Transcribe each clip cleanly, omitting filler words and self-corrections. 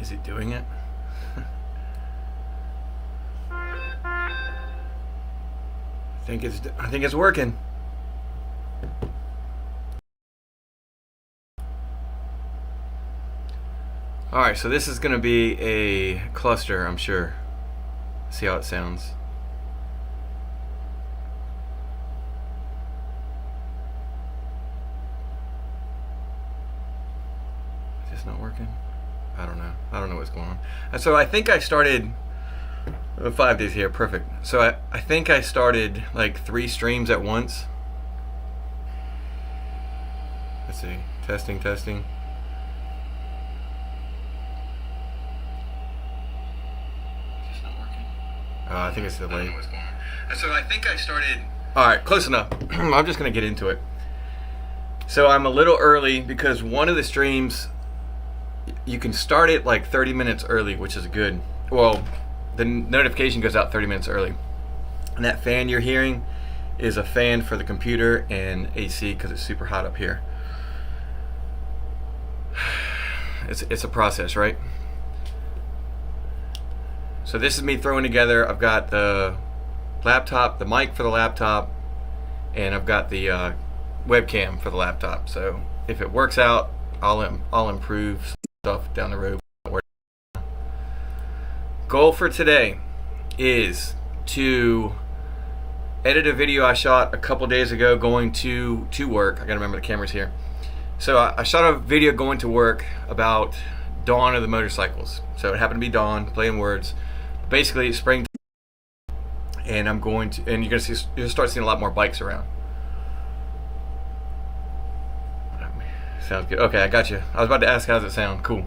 Is it doing it? I think it's working. All right, so this is going to be a cluster, I'm sure. See how it sounds. Is this not working? I don't know. I don't know what's going on. So I think I started 5 days here. Perfect. So I think I started like 3 streams at once. Let's see. Testing. I think it's delayed. So I think I started. All right, close enough. I'm just gonna get into it. So I'm a little early because one of the streams you can start it like 30 minutes early, which is good. Well, the notification goes out 30 minutes early, and that fan you're hearing is a fan for the computer and AC because it's super hot up here. It's a process, right? So this is me throwing together. I've got the laptop, the mic for the laptop, and I've got the webcam for the laptop. So if it works out, I'll improve stuff down the road. Goal for today is to edit a video I shot a couple days ago going to work. I gotta remember the camera's here. So I shot a video going to work about dawn of the motorcycles. So it happened to be dawn, playing words. Basically, it's spring, and I'm going to, and you're gonna start seeing a lot more bikes around. Sounds good. Okay, I got you. I was about to ask, how does it sound? Cool.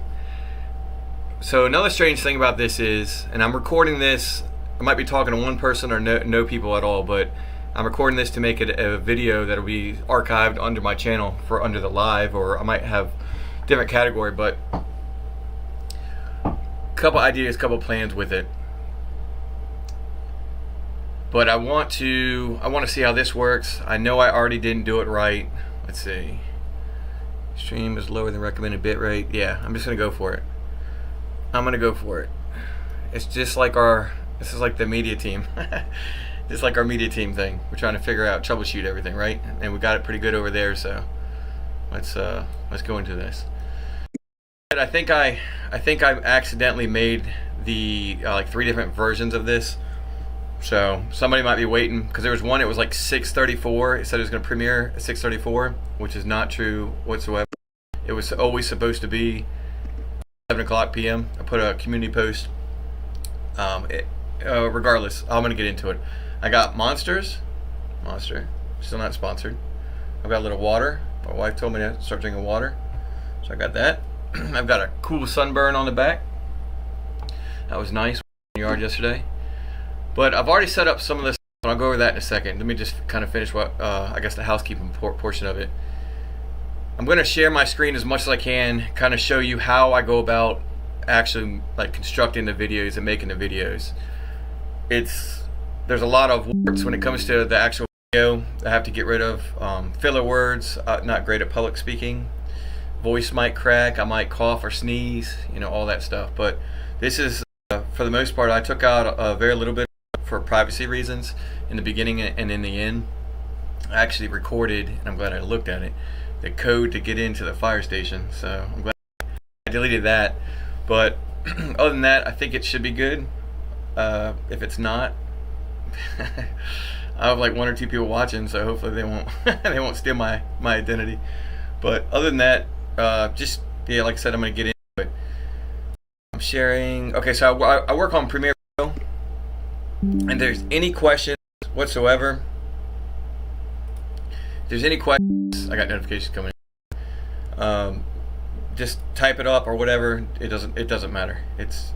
So another strange thing about this is, and I'm recording this. I might be talking to one person or no people at all, but I'm recording this to make it a video that'll be archived under my channel for under the live, or I might have different category. But couple ideas, couple plans with it. But I want to see how this works. I know I already didn't do it right. Let's see. Stream is lower than recommended bitrate. Yeah, I'm just gonna go for it. I'm gonna go for it. It's just like this is like the media team. Just like our media team thing. We're trying to figure out, troubleshoot everything, right? And we got it pretty good over there. So let's go into this. I think I accidentally made the like 3 different versions of this. So somebody might be waiting because there was one. It was like 6:34. It said it was going to premiere at 6:34, which is not true whatsoever. It was always supposed to be 7:00 p.m. I put a community post. Regardless, I'm going to get into it. I got Monster, still not sponsored. I've got a little water. My wife told me to start drinking water, so I got that. I've got a cool sunburn on the back. That was nice in the yard yesterday. But I've already set up some of this, and I'll go over that in a second. Let me just kind of finish what I guess the housekeeping portion of it. I'm going to share my screen as much as I can, kind of show you how I go about actually like constructing the videos and making the videos. There's a lot of words when it comes to the actual video. I have to get rid of filler words. Not great at public speaking. Voice might crack. I might cough or sneeze. All that stuff. But this is for the most part. I took out very little bit for privacy reasons in the beginning and in the end. I actually recorded, and I'm glad I looked at it, the code to get into the fire station. So I'm glad I deleted that. But other than that, I think it should be good. If it's not, I have like 1 or 2 people watching, so hopefully they won't steal my identity. But other than that, yeah, like I said, I'm gonna get into it. I'm sharing. Okay, so I work on Premiere Pro, and if there's any questions whatsoever, if there's any questions, I got notifications coming in. Just type it up or whatever. It doesn't matter. This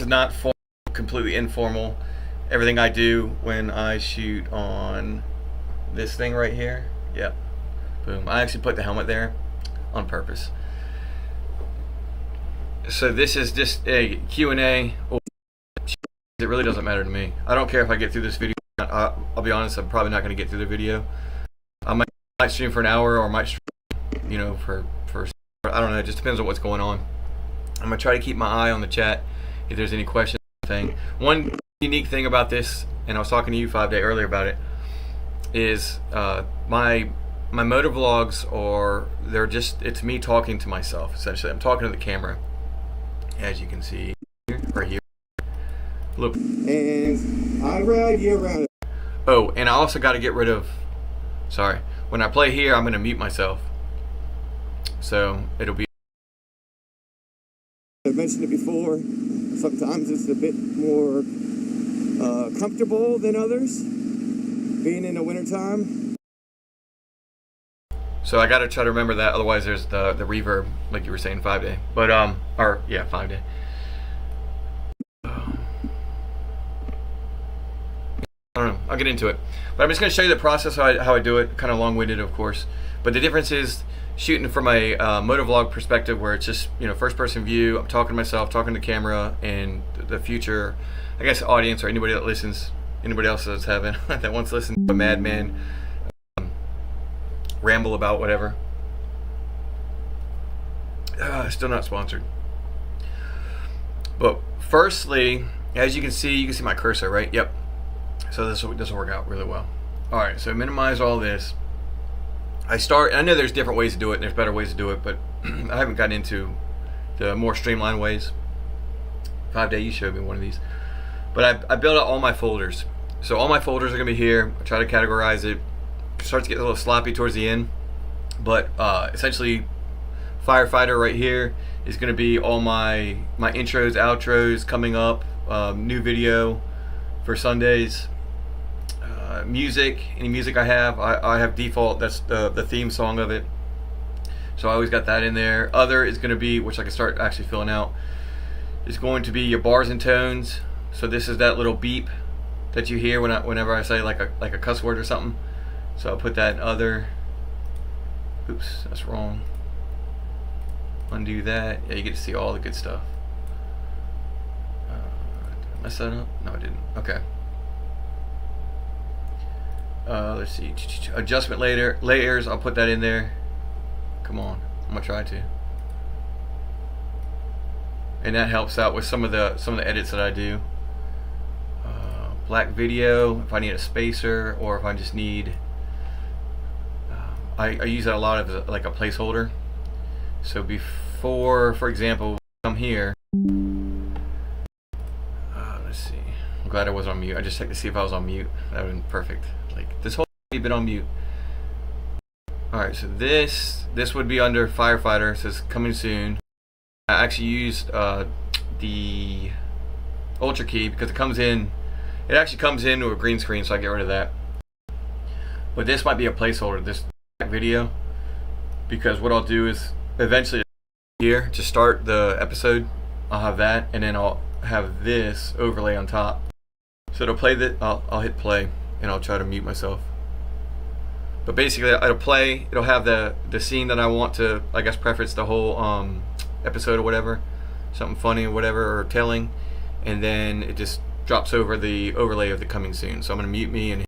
is not formal, completely informal. Everything I do when I shoot on this thing right here, yeah, boom. I actually put the helmet there on purpose. So this is just a Q&A. It really doesn't matter to me. I don't care if I get through this video. I'll be honest, I'm probably not going to get through the video. I might stream for an hour, or might stream, for I don't know. It just depends on what's going on. I'm gonna try to keep my eye on the chat if there's any questions. One unique thing about this, and I was talking to you 5 Day earlier about it, is my motovlogs are, it's me talking to myself essentially. I'm talking to the camera, as you can see here, right here. Look. And I ride, you ride. Oh, and I also got to get rid of. Sorry, when I play here, I'm gonna mute myself, so it'll be. I've mentioned it before. Sometimes it's a bit more comfortable than others, being in the wintertime. So I gotta try to remember that, otherwise there's the reverb, like you were saying, 5 Day. But or yeah, 5 Day. I don't know. I'll get into it, but I'm just gonna show you the process how I do it. Kind of long-winded, of course, but the difference is shooting from a motovlog perspective, where it's just, you know, first-person view. I'm talking to myself, talking to camera, and the future, I guess, audience or anybody that listens, anybody else that's having that wants to listen to a madman ramble about whatever. Still not sponsored. But firstly, as you can see my cursor, right? Yep. So this will work out really well. All right, so minimize all this. I know there's different ways to do it, and there's better ways to do it, but I haven't gotten into the more streamlined ways. 5 Day, you showed me one of these. But I built out all my folders. So all my folders are gonna be here. I try to categorize it. It starts to get a little sloppy towards the end, but essentially Firefighter right here is gonna be all my intros, outros coming up, new video for Sundays. Music, any music I have default, that's the theme song of it, so I always got that in there. Other is going to be, which I can start actually filling out, is going to be your bars and tones. So this is that little beep that you hear whenever I say like a cuss word or something. So I'll put that in other. Oops, that's wrong. Undo that. Yeah, you get to see all the good stuff. Did I mess that up? No, I didn't. Okay. Let's see, adjustment layers, I'll put that in there. Come on, I'm gonna try to. And that helps out with some of the edits that I do. Black video, if I need a spacer, or if I just need, I use that a lot as like a placeholder. So before, for example, come here. Let's see. I'm glad I was on mute. I just checked to see if I was on mute. That would have been perfect. Like this whole thing been on mute. Alright, so this would be under Firefighter. It says coming soon. I actually used the Ultra key because it actually comes into a green screen, so I get rid of that. But this might be a placeholder, this video, because what I'll do is eventually here to start the episode, I'll have that, and then I'll have this overlay on top. So it'll play that. I'll hit play, and I'll try to mute myself. But basically, it'll play. It'll have the scene that I want to, I guess, preface the whole episode or whatever, something funny or whatever, or telling, and then it just drops over the overlay of the coming soon. So I'm gonna mute me and.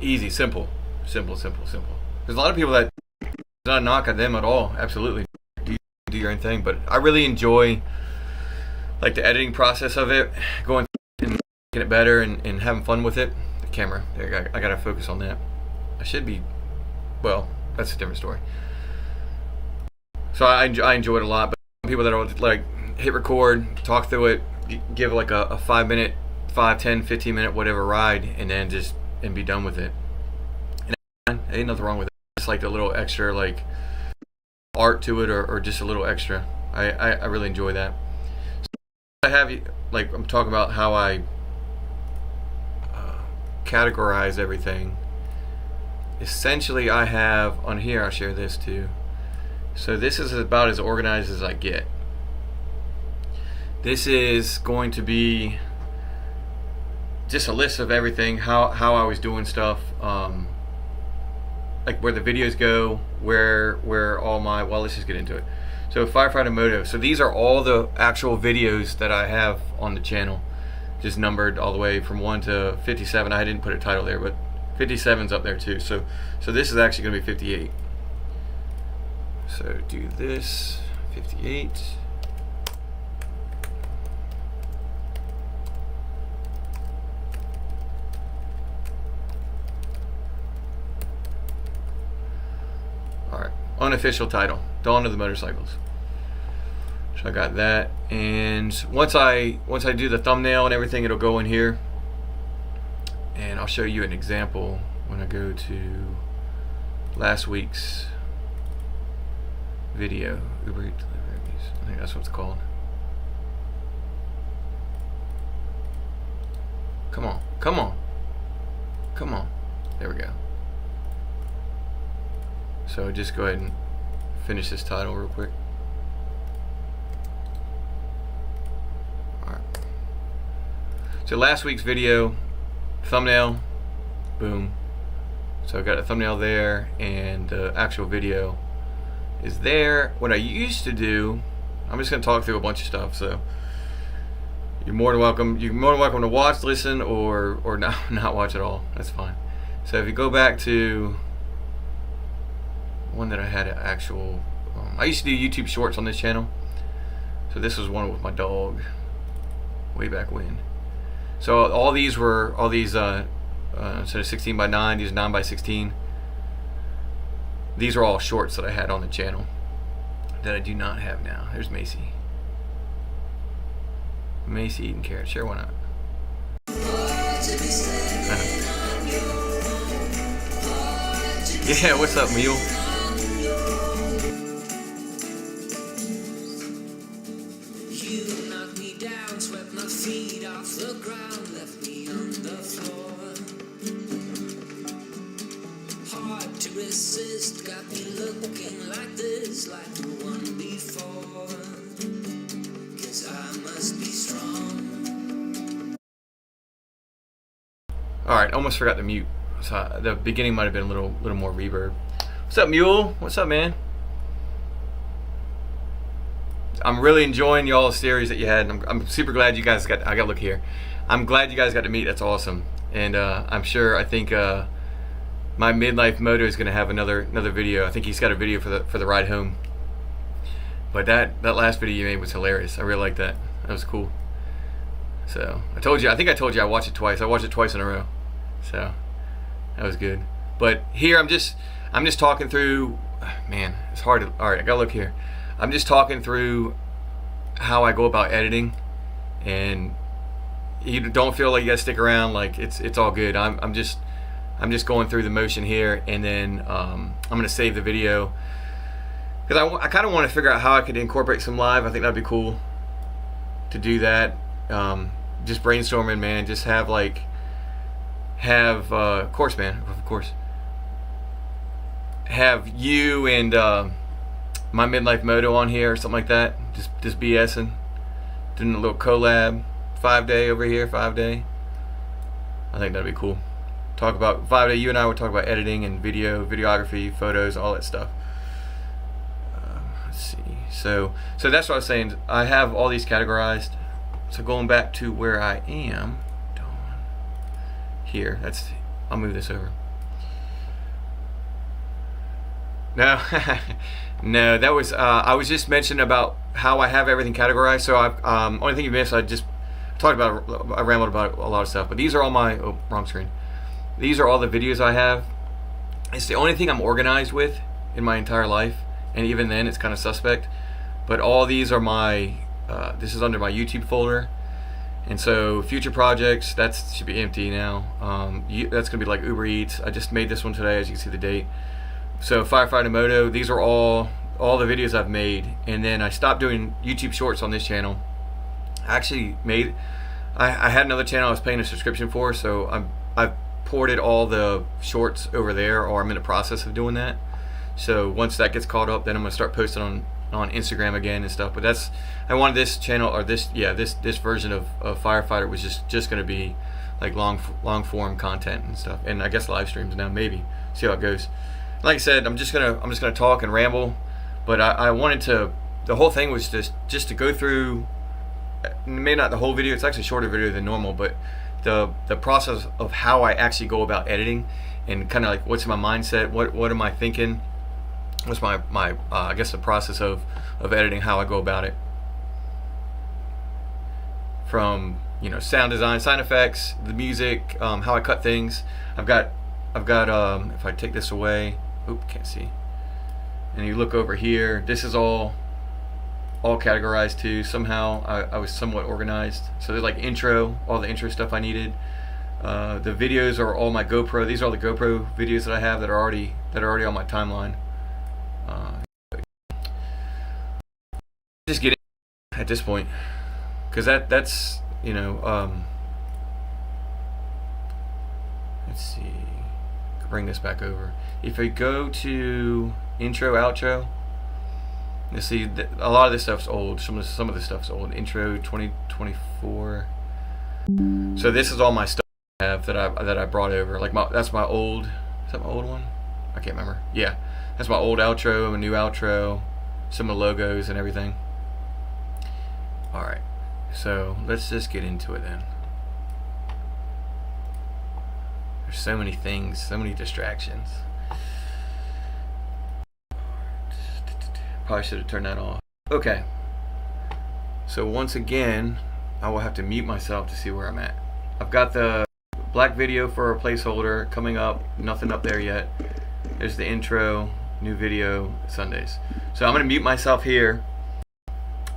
Easy, simple. There's a lot of people that, not a knock at them at all, absolutely. Do your own thing, but I really enjoy like the editing process of it, going and making it better and having fun with it. The camera, there, I gotta focus on that. I should be, well, that's a different story. So I enjoy it a lot, but people that are like hit record, talk through it, give like a 5 minute, 5, 10, 15 minute, whatever ride, and then just and be done with it. And ain't nothing wrong with it. It's like a little extra like art to it, or just a little extra. I really enjoy that. So I have, like, I'm talking about how I categorize everything. Essentially, I have on here, I'll share this too. So this is about as organized as I get. This is going to be just a list of everything, how I was doing stuff, like where the videos go, where all my, well, let's just get into it. So Firefighter Moto, so these are all the actual videos that I have on the channel, just numbered all the way from 1 to 57. I didn't put a title there, but 57's up there too. So this is actually going to be 58. So do this, 58. Alright, unofficial title, Dawn of the Motorcycles. So I got that, and once I do the thumbnail and everything, it'll go in here, and I'll show you an example when I go to last week's video. Uber Eats deliveries, I think that's what it's called. Come on, come on, come on. There we go. So just go ahead and finish this title real quick. Alright. So last week's video, thumbnail, boom. So I got a thumbnail there, and the actual video is there. What I used to do, I'm just gonna talk through a bunch of stuff, so you're more than welcome. You're more than welcome to watch, listen, or not watch at all. That's fine. So if you go back to one that I had an actual, I used to do YouTube shorts on this channel. So this was one with my dog, way back when. So all these instead of 16 by 9, these 9 by 16. These are all shorts that I had on the channel that I do not have now. There's Macy. Macy eating carrots. Sure, why not? Yeah, what's up, Mule? Got me looking like this, like the one before. 'Cause I must be strong. Alright, almost forgot to mute. So the beginning might have been a little more reverb. What's up, Mule? What's up, man? I'm really enjoying y'all's series that you had. I'm super glad you guys got. I gotta look here. I'm glad you guys got to meet. That's awesome. And I'm sure. I think. My midlife moto is going to have another video. I think he's got a video for the ride home. But that last video you made was hilarious. I really like that. That was cool. So I think I told you I watched it twice. I watched it twice in a row. So that was good. But here I'm just talking through. Man, it's hard to. All right, I gotta look here. I'm just talking through how I go about editing, and you don't feel like you gotta stick around. Like it's all good. I'm just going through the motion here, and then I'm gonna save the video because I kind of want to figure out how I could incorporate some live. I think that'd be cool to do that. Just brainstorming, man. Just have of course, man, of course, have you and my midlife moto on here or something like that. Just BSing, doing a little collab, 5-day over here, 5-day. I think that'd be cool. Talk about 5-day. You and I would talk about editing and videography, photos, all that stuff. Let's see. So that's what I was saying. I have all these categorized. So going back to where I am, here. I'll move this over. No, no. That was I was just mentioning about how I have everything categorized. So only thing you missed, I rambled about a lot of stuff. But these are all my wrong screen. These are all the videos I have. It's the only thing I'm organized with in my entire life, and even then it's kind of suspect. But all these are my, this is under my YouTube folder, and so future projects, that should be empty now. That's gonna be like Uber Eats. I just made this one today, as you can see the date. So Firefighter Moto, these are all the videos I've made, and then I stopped doing YouTube Shorts on this channel. I actually I had another channel I was paying a subscription for, so I've ported all the shorts over there, or I'm in the process of doing that. So once that gets caught up, then I'm gonna start posting on Instagram again and stuff. But I wanted this channel, or this version of Firefighter was just gonna be like long form content and stuff, and I guess live streams now, maybe see how it goes. Like I said, I'm just gonna talk and ramble, but I wanted to. The whole thing was just to go through, maybe not the whole video. It's actually a shorter video than normal, but the process of how I actually go about editing, and kind of like what's my mindset, what am I thinking, what's my I guess the process of editing, how I go about it, from sound design, sound effects, the music, how I cut things. I've got if I take this away, oop, can't see, and you look over here, this is all categorized too. Somehow I was somewhat organized. So there's like intro, all the intro stuff I needed. The videos are all my GoPro. These are all the GoPro videos that I have that are already on my timeline. Just get in at this point, because that's let's see. Bring this back over. If I go to intro, outro. You see, a lot of this stuff's old. Some of this stuff's old. Intro 2024. So this is all my stuff I have that I brought over. Like that's my old. Is that my old one? I can't remember. Yeah, that's my old outro, a new outro, some of the logos and everything. All right, so let's just get into it then. There's so many things, so many distractions. Probably should have turned that off. Okay. So once again, I will have to mute myself to see where I'm at. I've got the black video for a placeholder coming up. Nothing up there yet. There's the intro, new video, Sundays. So I'm going to mute myself here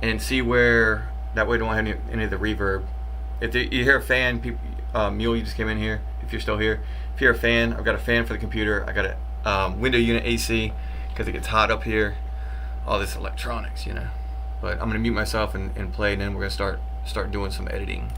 and see where, that way I don't have any of the reverb. If you hear a fan, Mule, you just came in here, if you're still here. If you're a fan, I've got a fan for the computer. I got a window unit AC because it gets hot up here. All this electronics, but I'm gonna mute myself and play, and then we're gonna start doing some editing.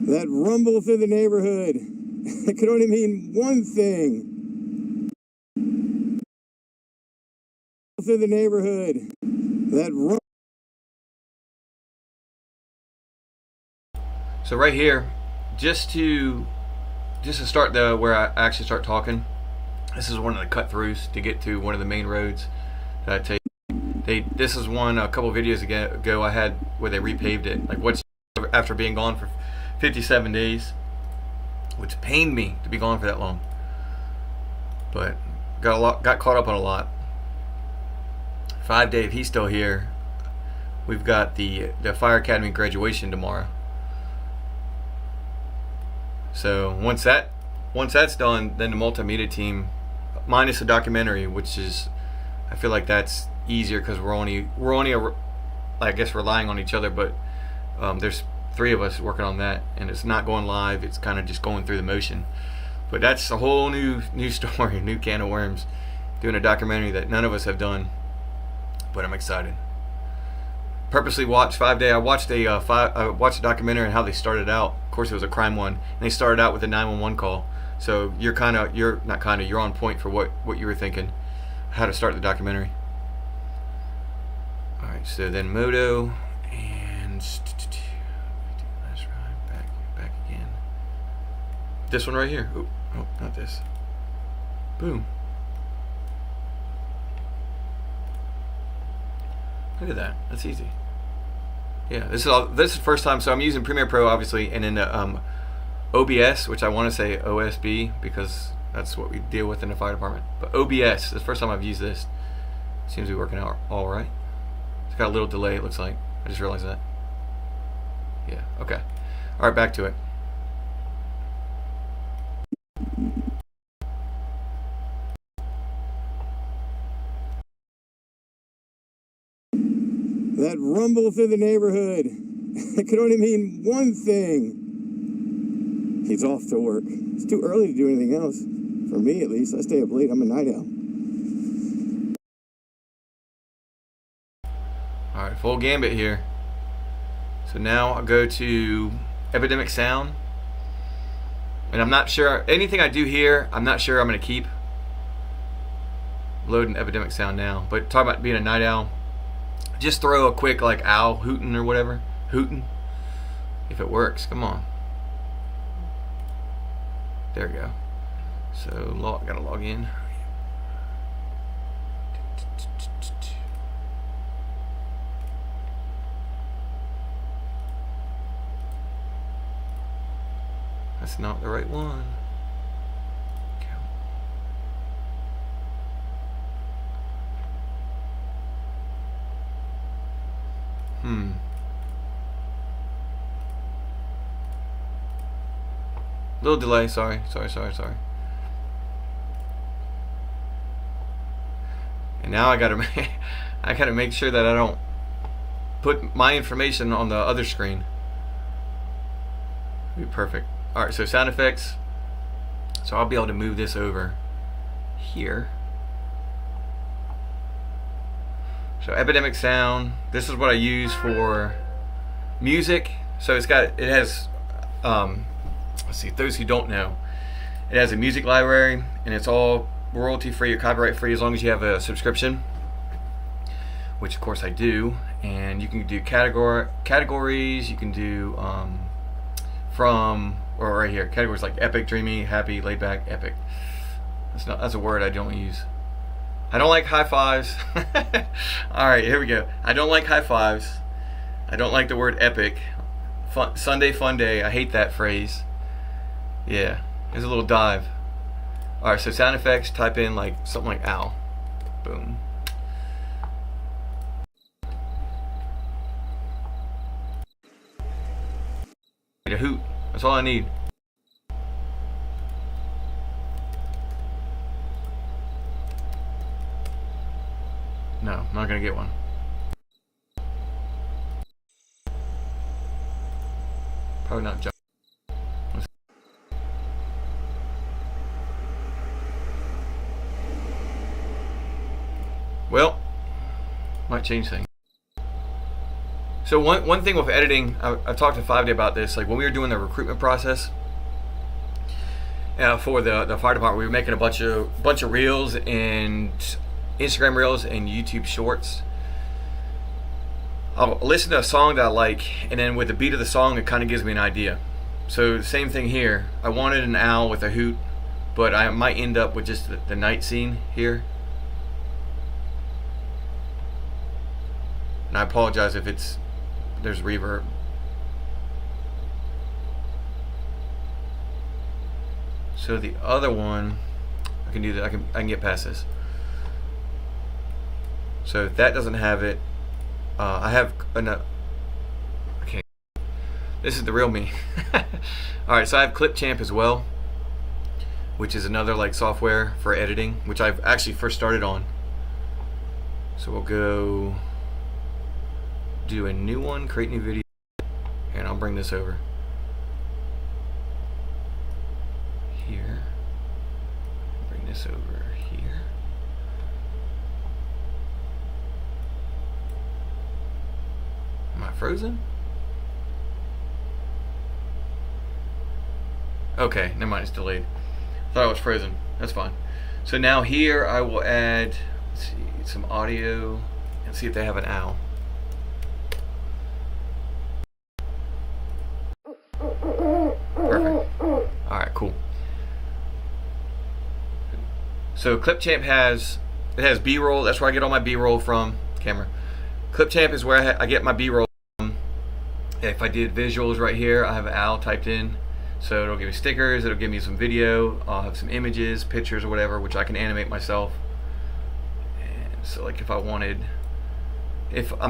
That rumble through the neighborhood, it could only mean one thing. Through the neighborhood, that rumble. So right here, just to start where I actually start talking. This is one of the cut throughs to get to one of the main roads that I take. This is one a couple videos ago I had where they repaved it. Like what's after being gone for 57 days, which pained me to be gone for that long, but got caught up on a lot. 5 Dave, he's still here. We've got the Fire Academy graduation tomorrow, so once that's done, then the multimedia team, minus the documentary, which is, I feel like that's easier because we're only I guess relying on each other, but there's 3 of us working on that, and it's not going live. It's kind of just going through the motion. But that's a whole new story, new can of worms. Doing a documentary that none of us have done, but I'm excited. Purposely watched 5 Day. I watched a documentary on how they started out. Of course, it was a crime one, and they started out with a 911 call. So you're on point for what you were thinking, how to start the documentary. All right, so then Moto and. Back again. This one right here. Oh, not this. Boom. Look at that. That's easy. Yeah, this is the first time. So I'm using Premiere Pro, obviously, and then OBS, which I want to say OSB because that's what we deal with in the fire department. But OBS, this is the first time I've used this. Seems to be working out all right. It's got a little delay, it looks like. I just realized that. Yeah, okay. All right, back to it. That rumble through the neighborhood, it could only mean one thing. He's off to work. It's too early to do anything else. For me, at least. I stay up late. I'm a night owl. full gambit here. So now I'll go to Epidemic Sound. And I'm not sure, anything I do here, I'm not sure I'm going to keep. Loading Epidemic Sound now. But talk about being a night owl. Just throw a quick like owl hooting or whatever. Hooting. If it works, come on. There we go. So gotta log in. That's not the right one. Little delay, sorry. And now I gotta make sure that I don't put my information on the other screen. Be perfect. Alright, so sound effects. So I'll be able to move this over here. So Epidemic Sound. This is what I use for music. So it has let's see, those who don't know, it has a music library and it's all royalty free or copyright free as long as you have a subscription, which of course I do. And you can do categories, you can do or right here, categories like epic, dreamy, happy, laid back, epic. That's a word I don't use. I don't like high fives. Alright, here we go. I don't like high fives. I don't like the word epic. Sunday fun day, I hate that phrase. Yeah, there's a little dive. Alright, so sound effects, type in like something like owl. Boom. A hoot. That's all I need. No, I'm not gonna get one. Probably not jump. Well, might change things. So one thing with editing, I've talked to 5 Day about this. Like when we were doing the recruitment process for the fire department, we were making a bunch of reels and Instagram reels and YouTube shorts. I'll listen to a song that I like, and then with the beat of the song, it kind of gives me an idea. So the same thing here. I wanted an owl with a hoot, but I might end up with just the night scene here. And I apologize if there's reverb. So the other one, I can do that. I can get past this. So if that doesn't have it, I have enough. Okay, this is the real me. All right, so I have Clipchamp as well, which is another like software for editing, which I've actually first started on. So we'll go do a new one, create new video, and I'll bring this over here. Bring this over here. Am I frozen? Okay, never mind, it's delayed. Thought I was frozen. That's fine. So now here I will add, let's see, some audio and see if they have an owl. Perfect. Alright, cool. So Clipchamp has B-roll. That's where I get all my B-roll from. Camera. Clipchamp is where I get my B-roll from. If I did visuals right here, I have an owl typed in. So it'll give me stickers, it'll give me some video, I'll have some images, pictures or whatever, which I can animate myself. And so like if I'm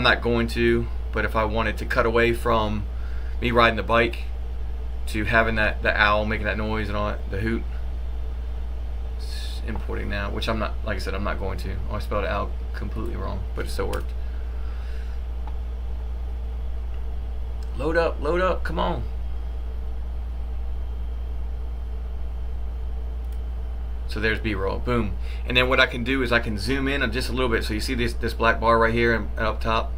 not going to, but if I wanted to cut away from me riding the bike to having the owl making that noise and all that, the hoot, it's importing now, which I'm not, like I said, I'm not going to. I spelled owl completely wrong, but it still worked. Load up, come on. So there's B-roll, boom. And then what I can do is I can zoom in just a little bit. So you see this black bar right here and up top.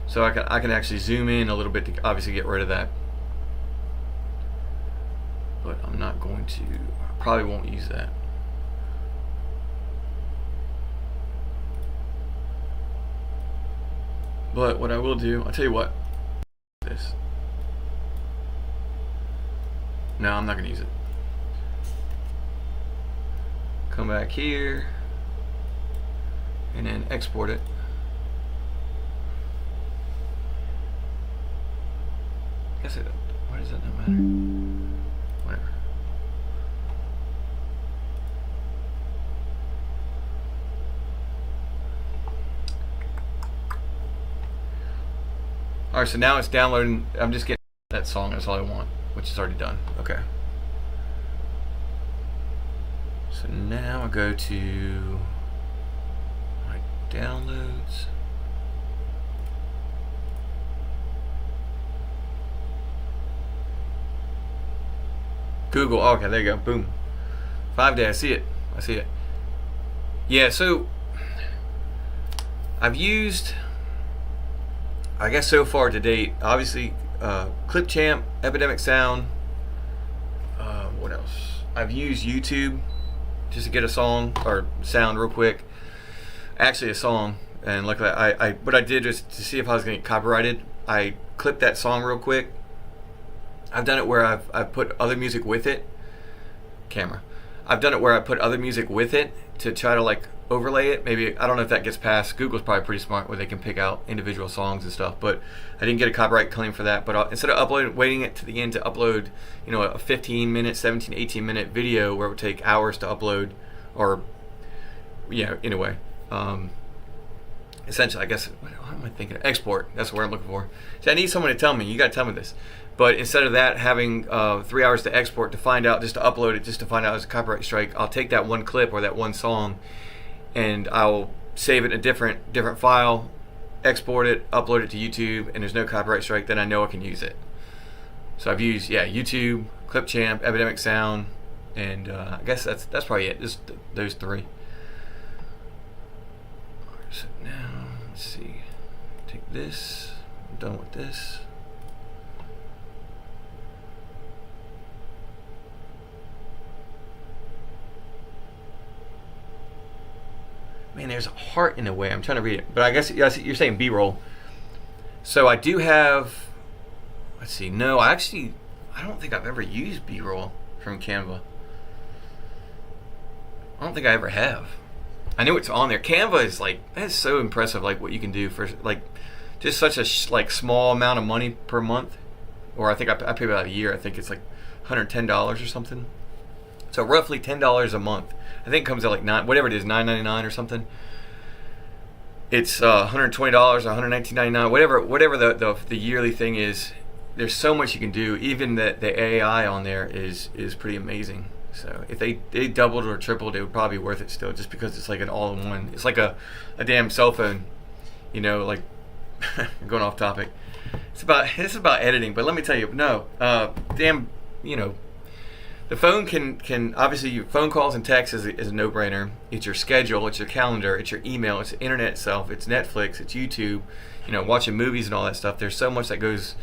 So I can actually zoom in a little bit to obviously get rid of that. But I'm not going to, I probably won't use that. But what I will do, I'll tell you what, this. No, I'm not gonna use it. Come back here and then export it. I guess it, why does that not matter? Whatever. Alright, so now it's downloading. I'm just getting that song, that's all I want, which is already done. Okay. So now I go to my downloads. Google, oh, okay, there you go, boom. 5 day, I see it, I see it. Yeah, so I've used, I guess so far to date, obviously Clipchamp, Epidemic Sound, what else? I've used YouTube just to get a song or sound real quick. Actually a song, and luckily what I did was to see if I was going to get copyrighted, I clipped that song real quick. I've done it where I've put other music with it. Camera. I've done it where I put other music with it to try to like overlay it. Maybe, I don't know if that gets past. Google's probably pretty smart where they can pick out individual songs and stuff, but I didn't get a copyright claim for that. But instead of waiting it to the end to upload, you know, a 15-minute, 17, 18-minute video where it would take hours to upload, or, yeah, anyway. Essentially, I guess, what am I thinking? Export, that's what I'm looking for. So I need someone to tell me, you gotta tell me this. But instead of that, having 3 hours to export to find out, just to upload it, just to find out it's a copyright strike, I'll take that one clip or that one song and I'll save it in a different file, export it, upload it to YouTube, and there's no copyright strike, then I know I can use it. So I've used, yeah, YouTube, Clipchamp, Epidemic Sound, and I guess that's probably it, just those three. So now, let's see, take this, I'm done with this. Man, there's a heart in the way. I'm trying to read it. But I guess you're saying B-roll. So I do have, let's see, no, I don't think I've ever used B-roll from Canva. I don't think I ever have. I know it's on there. Canva is like, that's so impressive, like what you can do for like just such a like small amount of money per month. Or I think I pay about a year. I think it's like $110 or something. So roughly $10 a month. I think it comes out like whatever it is, $9.99 or something. It's $120 or $119.99, whatever the yearly thing is. There's so much you can do. Even the AI on there is pretty amazing. So if they doubled or tripled, it would probably be worth it still, just because it's like an all-in-one. It's like a damn cell phone, you know. Like going off topic. It's about editing, but let me tell you, no, damn, you know. The phone can obviously, your phone calls and texts is a no-brainer. It's your schedule, it's your calendar, it's your email, it's the internet itself, it's Netflix, it's YouTube, you know, watching movies and all that stuff. There's so much that goes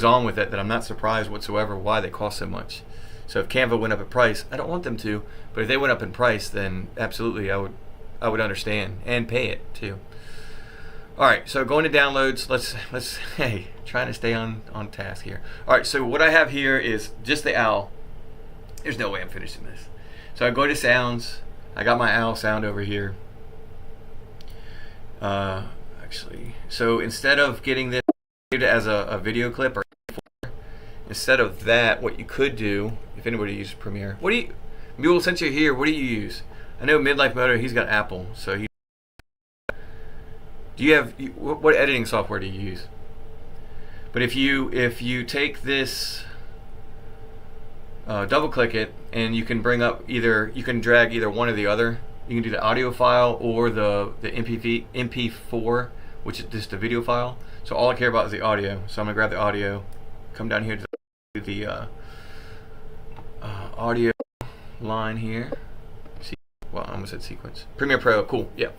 on with it that I'm not surprised whatsoever why they cost so much. So if Canva went up in price, I don't want them to, but if they went up in price, then absolutely I would understand and pay it too. All right, so going to downloads. Let's hey, trying to stay on task here. All right, so what I have here is just the owl. There's no way I'm finishing this. So I go to sounds. I got my owl sound over here. Actually, so instead of getting this as a video clip, or instead of that, what you could do, if anybody uses Premiere, Mule, since you're here, what do you use? I know Midlife Motor, he's got Apple, so he. Do you have what editing software do you use? But if you take this. Double click it, and you can bring up you can drag either one or the other. You can do the audio file or the MP4, which is just a video file. So all I care about is the audio. So I'm gonna grab the audio, come down here to the audio line here. Well, I almost said sequence. Premiere Pro, cool. Yep.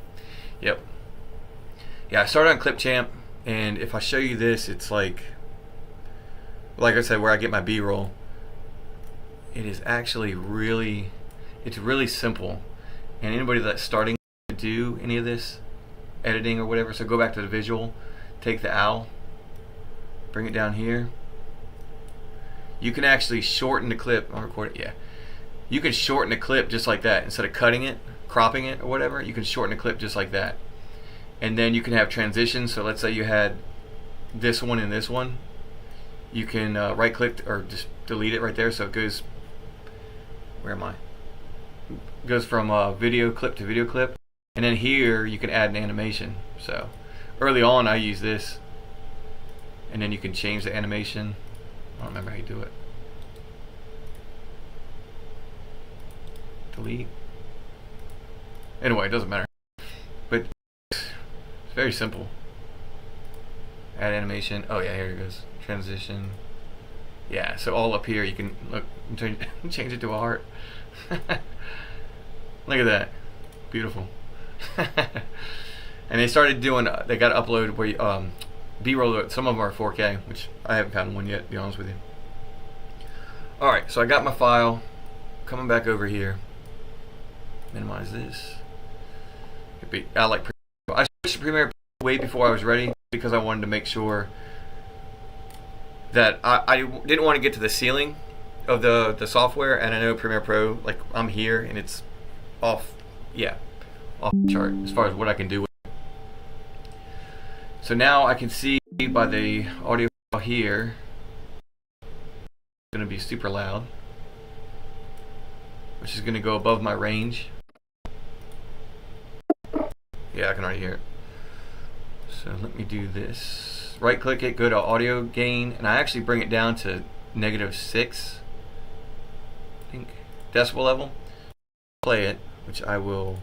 Yeah, I started on Clipchamp, And if I show you this, it's like I said, where I get my B-roll. It is actually it's really simple. And anybody that's starting to do any of this editing or whatever, so go back to the visual, take the owl, bring it down here. You can actually shorten the clip. I'll record it, yeah. You can shorten the clip just like that. Instead of cutting it, cropping it or whatever, you can shorten the clip just like that. And then you can have transitions. So let's say you had this one and this one. You can right click or just delete it right there, so it goes, where am I? It goes from video clip to video clip. And then here you can add an animation. So early on I use this, and then you can change the animation. I don't remember how you do it. Delete. Anyway, it doesn't matter. But it's very simple. Add animation. Oh yeah, here it goes. Transition. Yeah, so all up here you can look change it to a heart. Look at that. Beautiful. And they started doing, they got to upload where you, B-roll, some of them are 4K, which I haven't found one yet, to be honest with you. Alright, so I got my file. Coming back over here. Minimize this. I like Premiere. I switched to Premiere way before I was ready because I wanted to make sure that I didn't want to get to the ceiling of the software, and I know Premiere Pro, like I'm here and it's off, yeah, off the chart as far as what I can do with it. So now I can see by the audio file here, it's going to be super loud, which is going to go above my range. Yeah, I can already hear it. So let me do this. Right click it, go to audio gain, and I actually bring it down to -6, I think, decibel level. Play it, which I will.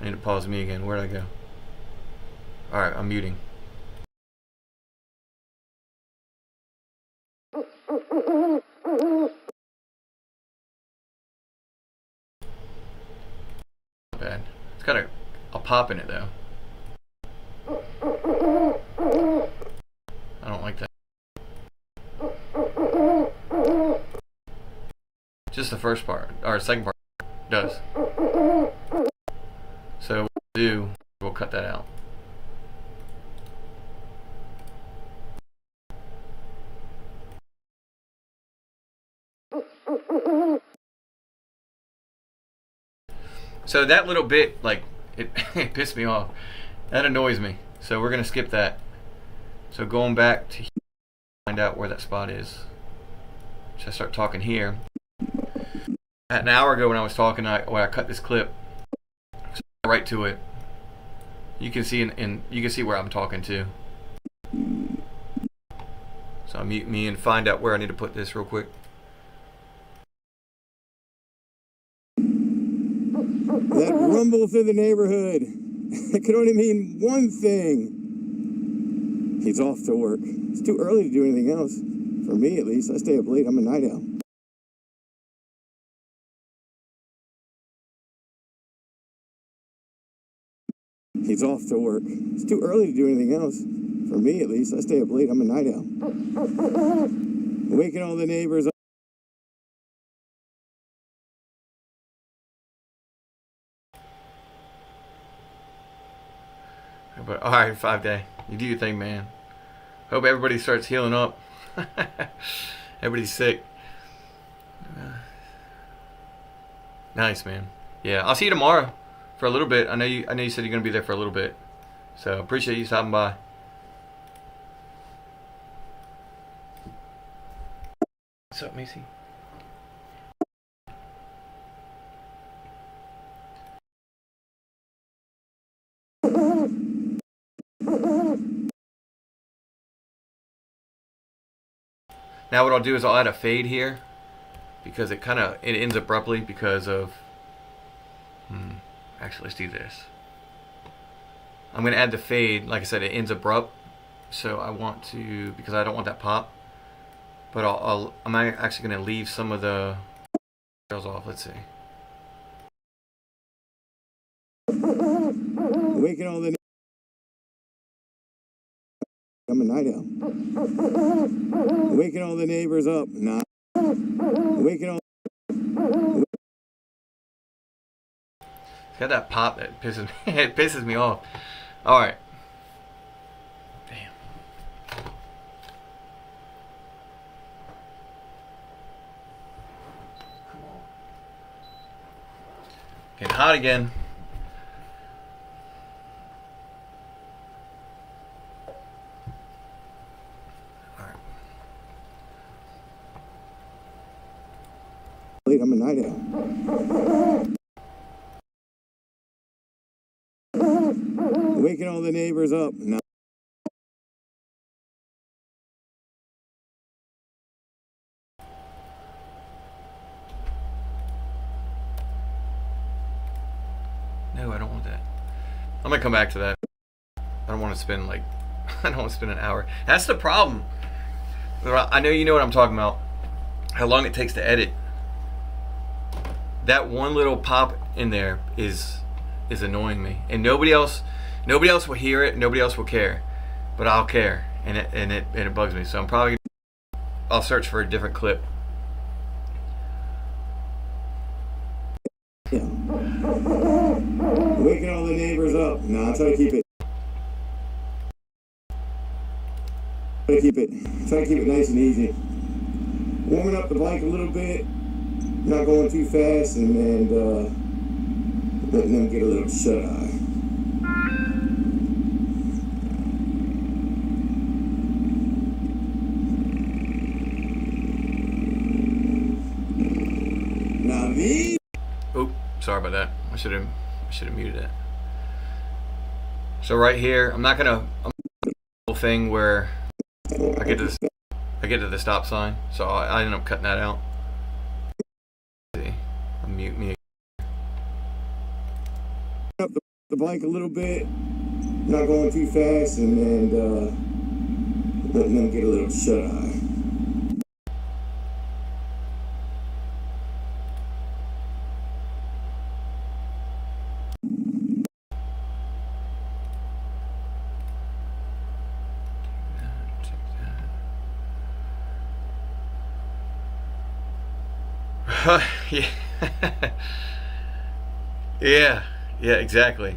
I need to pause me again. Where'd I go? Alright, I'm muting. Not bad. It's got a pop in it though. I don't like that. Just the first part, or second part does. So what we'll do, we'll cut that out. So that little bit, like, it, it pissed me off. That annoys me. So we're gonna skip that. So going back to find out where that spot is. Should I start talking here? An hour ago when I was talking, when I cut this clip, right to it. You can see you can see where I'm talking to. So I'll mute me and find out where I need to put this real quick. That rumble through the neighborhood. It could only mean one thing. He's off to work. It's too early to do anything else. For me, at least. I stay up late. I'm a night owl. He's off to work. It's too early to do anything else. For me, at least. I stay up late. I'm a night owl. Waking all the neighbors up. But alright, 5-day. You do your thing, man. Hope everybody starts healing up. Everybody's sick. Nice, man. Yeah, I'll see you tomorrow for a little bit. I know you said you're gonna be there for a little bit. So appreciate you stopping by. What's up, Macy? Now what I'll do is I'll add a fade here because it ends abruptly because of actually let's do this. I'm gonna add the fade, like I said, it ends abrupt, so I want to, because I don't want that pop, but I'm actually gonna leave some of the trails off. Let's see. Waking all the I'm a night owl. Waking all the neighbors up. Nah. Waking all. It's got that pop that pisses me. It pisses me off. All right. Damn. Come on. Getting hot again. I'm a night owl. Waking all the neighbors up. Nah. No, I don't want that. I'm gonna come back to that. I don't want to spend like I don't want to spend an hour. That's the problem. I know you know what I'm talking about. How long it takes to edit. That one little pop in there is annoying me, and nobody else will hear it. Nobody else will care, but I'll care, and it bugs me. So I'll search for a different clip. Yeah. Waking all the neighbors up. No, I'll try to keep it. Try to keep it nice and easy. Warming up the bike a little bit. Not going too fast, and letting them get a little shut-eye. Now these. Oop, sorry about that. I should have muted that. So right here, I'm a whole thing where I get to the stop sign, so I end up cutting that out. Mute me. Up the bike a little bit, not going too fast, and letting them get a little shut-eye. Yeah. Yeah, exactly.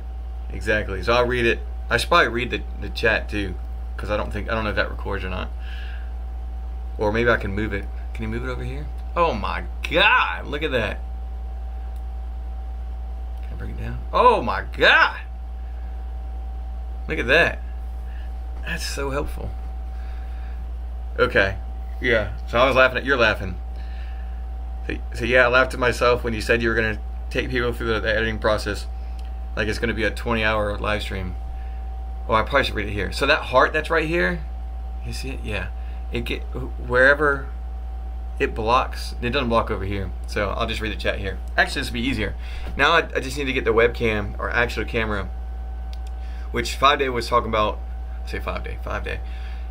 So I'll read it. I should probably read the chat too, because I don't know if that records or not. Or maybe I can move it. Can you move it over here? Oh my God, look at that. Can I bring it down? Oh my God. Look at that. That's so helpful. Okay. Yeah. So I was laughing at you're laughing. So yeah, I laughed at myself when you said you were gonna take people through the editing process, like it's gonna be a 20-hour live stream. Oh, I probably should read it here. So that heart that's right here, you see it? Yeah. Wherever it blocks, it doesn't block over here. So I'll just read the chat here. Actually, this will be easier. Now I just need to get the webcam or actual camera, which 5Day was talking about. I say 5Day.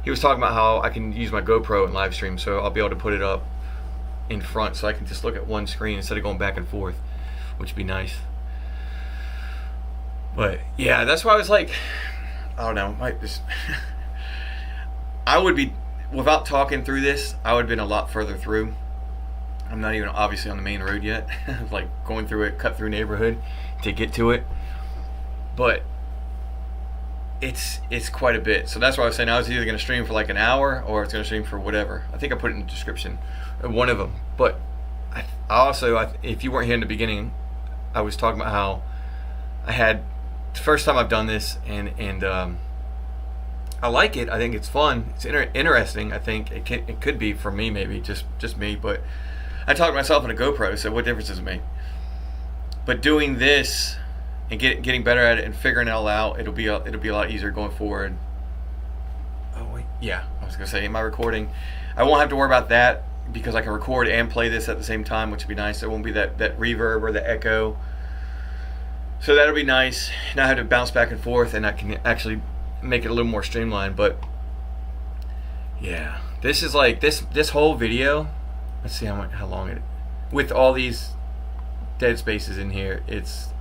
He was talking about how I can use my GoPro and live stream, so I'll be able to put it up in front so I can just look at one screen instead of going back and forth, which would be nice. But yeah, that's why I was like, I don't know, I would be, without talking through this, I would have been a lot further through. I'm not even obviously on the main road yet. Like going through it, cut through neighborhood to get to it. But it's quite a bit. So that's why I was saying I was either going to stream for like an hour or it's going to stream for whatever. I think I put it in the description, one of them. But I also, if you weren't here in the beginning, I was talking about how I had the first time I've done this, and I like it. I think it's fun. It's interesting. I think it could be for me, maybe just me. But I talked to myself on a GoPro, so what difference does it make? But doing this and getting better at it and figuring it all out, it'll be a lot easier going forward. Oh wait, yeah, I was gonna say, am I recording? I won't have to worry about that because I can record and play this at the same time, which would be nice. There won't be that reverb or the echo. So that'll be nice. Now I have to bounce back and forth, and I can actually make it a little more streamlined. But yeah, this is like this whole video. Let's see how long it, with all these dead spaces in here, it's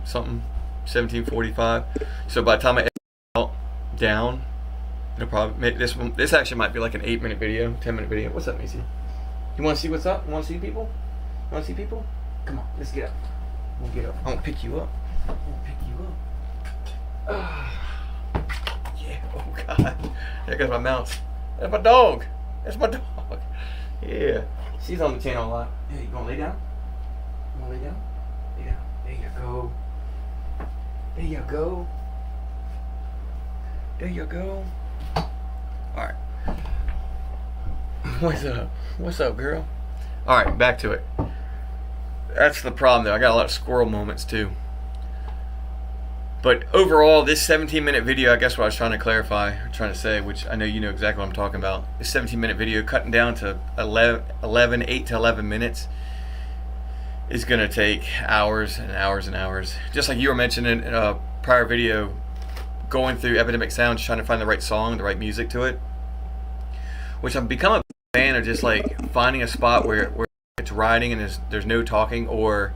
17:45. So by the time I edit it out down, It'll probably this actually might be like an 8-minute video, 10-minute video. What's up, Macy? You want to see what's up? You want to see people? You want to see people? Come on, let's get up. We'll get up. I won't pick you up. I won't pick you up. Yeah. Oh God. There goes my mouse. That's my dog. That's my dog. Yeah. She's on the channel a lot. Hey, you gonna lay down? You wanna lay down? Lay down. There you go. There you go. There you go. Alright. What's up? What's up, girl? Alright, back to it. That's the problem though. I got a lot of squirrel moments too. But overall, this 17-minute video, I guess what I was trying to clarify, or trying to say, which I know you know exactly what I'm talking about. This 17-minute video, cutting down to 8 to 11 minutes, is going to take hours and hours and hours. Just like you were mentioning in a prior video, going through Epidemic Sounds, trying to find the right song, the right music to it. Which I've become a fan of, just like finding a spot where it's riding and there's no talking. Or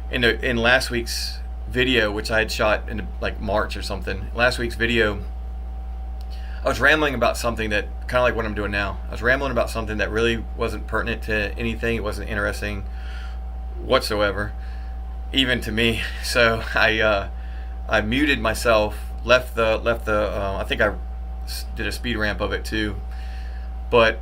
in last week's video, which I had shot in like March or something, last week's video, I was rambling about something that kind of like what I'm doing now. I was rambling about something that really wasn't pertinent to anything. It wasn't interesting whatsoever, even to me. So I muted myself, left the I think I did a speed ramp of it too, but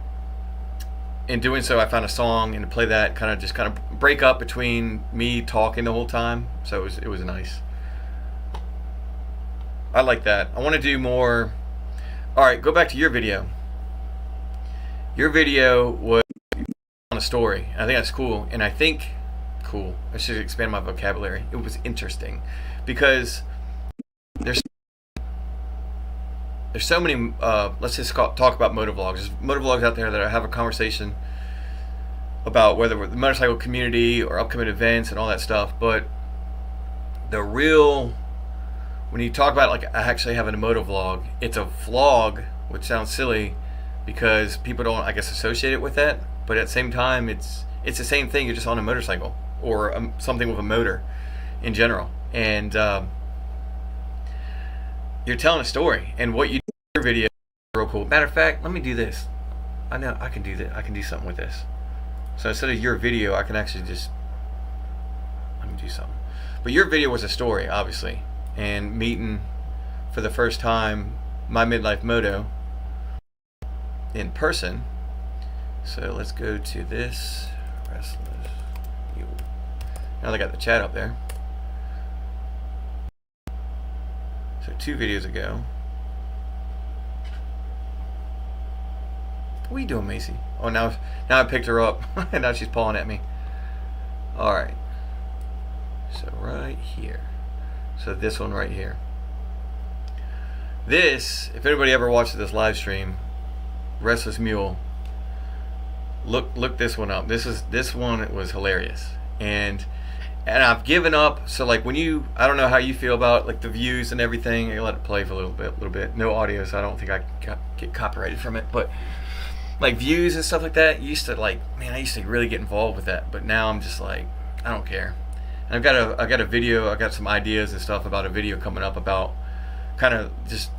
in doing so I found a song, and to play that kind of break up between me talking the whole time. So it was nice. I like that. I want to do more. Alright, go back to your video. Your video was on a story. I think that's cool, and I think cool. I should expand my vocabulary. It was interesting because there's so many. Let's just talk about motovlogs. There's motovlogs out there that I have a conversation about, whether we're the motorcycle community or upcoming events and all that stuff. But the real, when you talk about like actually having a motovlog, it's a vlog, which sounds silly because people don't, I guess, associate it with that. But at the same time, it's the same thing. You're just on a motorcycle or something with a motor in general, and you're telling a story. And what you do in your video is real cool. Matter of fact, let me do this. I know I can do that. I can do something with this. So instead of your video, I can actually just, let me do something. But your video was a story, obviously, and meeting for the first time my midlife moto in person. So let's go to this restless mule. Now they got the chat up there. So 2 videos ago. What are you doing, Macy? Oh, now I picked her up and now she's pawing at me. Alright. So right here. So this one right here. This, if anybody ever watches this live stream, Restless Mule, look this one up. This one was hilarious. And I've given up. So like when you, I don't know how you feel about like the views and everything. I let it play for a little bit. No audio, so I don't think I get copyrighted from it. But like views and stuff like that, I used to really get involved with that. But now I'm just like, I don't care. And I got a video. I got some ideas and stuff about a video coming up about kind of just,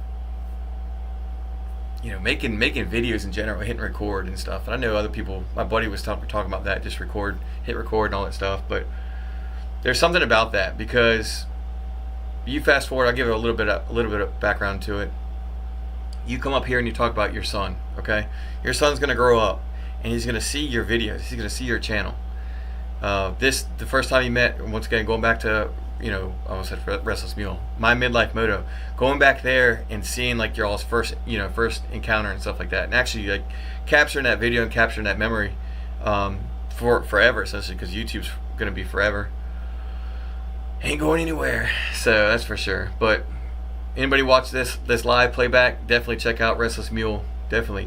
you know, making videos in general, hitting record and stuff. And I know other people. My buddy was talking about that, just hit record and all that stuff. But there's something about that, because you fast forward. I'll give it a little bit of background to it. You come up here and you talk about your son. Okay, your son's gonna grow up and he's gonna see your videos. He's gonna see your channel. The first time you met, once again, going back to, you know, I almost said Restless Mule, my midlife moto, going back there and seeing like your all's first encounter and stuff like that, and actually like capturing that video and capturing that memory for forever, essentially, because YouTube's gonna be forever. Ain't going anywhere, so that's for sure. But anybody watch this live playback, definitely check out Restless Mule. Definitely.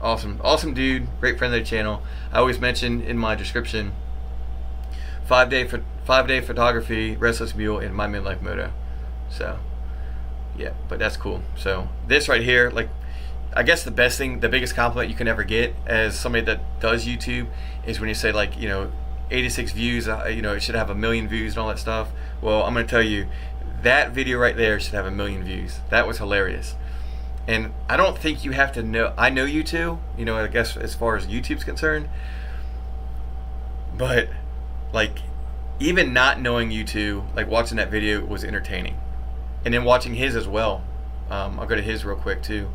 Awesome dude, great friend of the channel. I always mention in my description, 5-day photography, Restless Mule, in my midlife moto. So yeah, but that's cool. So this right here, like, I guess the biggest compliment you can ever get as somebody that does YouTube is when you say, like, you know, 86 views, you know, it should have 1 million views and all that stuff. Well, I'm gonna tell you, that video right there should have 1 million views. That was hilarious. And I don't think you have to know. I know you two, you know, I guess as far as YouTube's concerned. But like, even not knowing you two, like watching that video was entertaining. And then watching his as well. I'll go to his real quick too.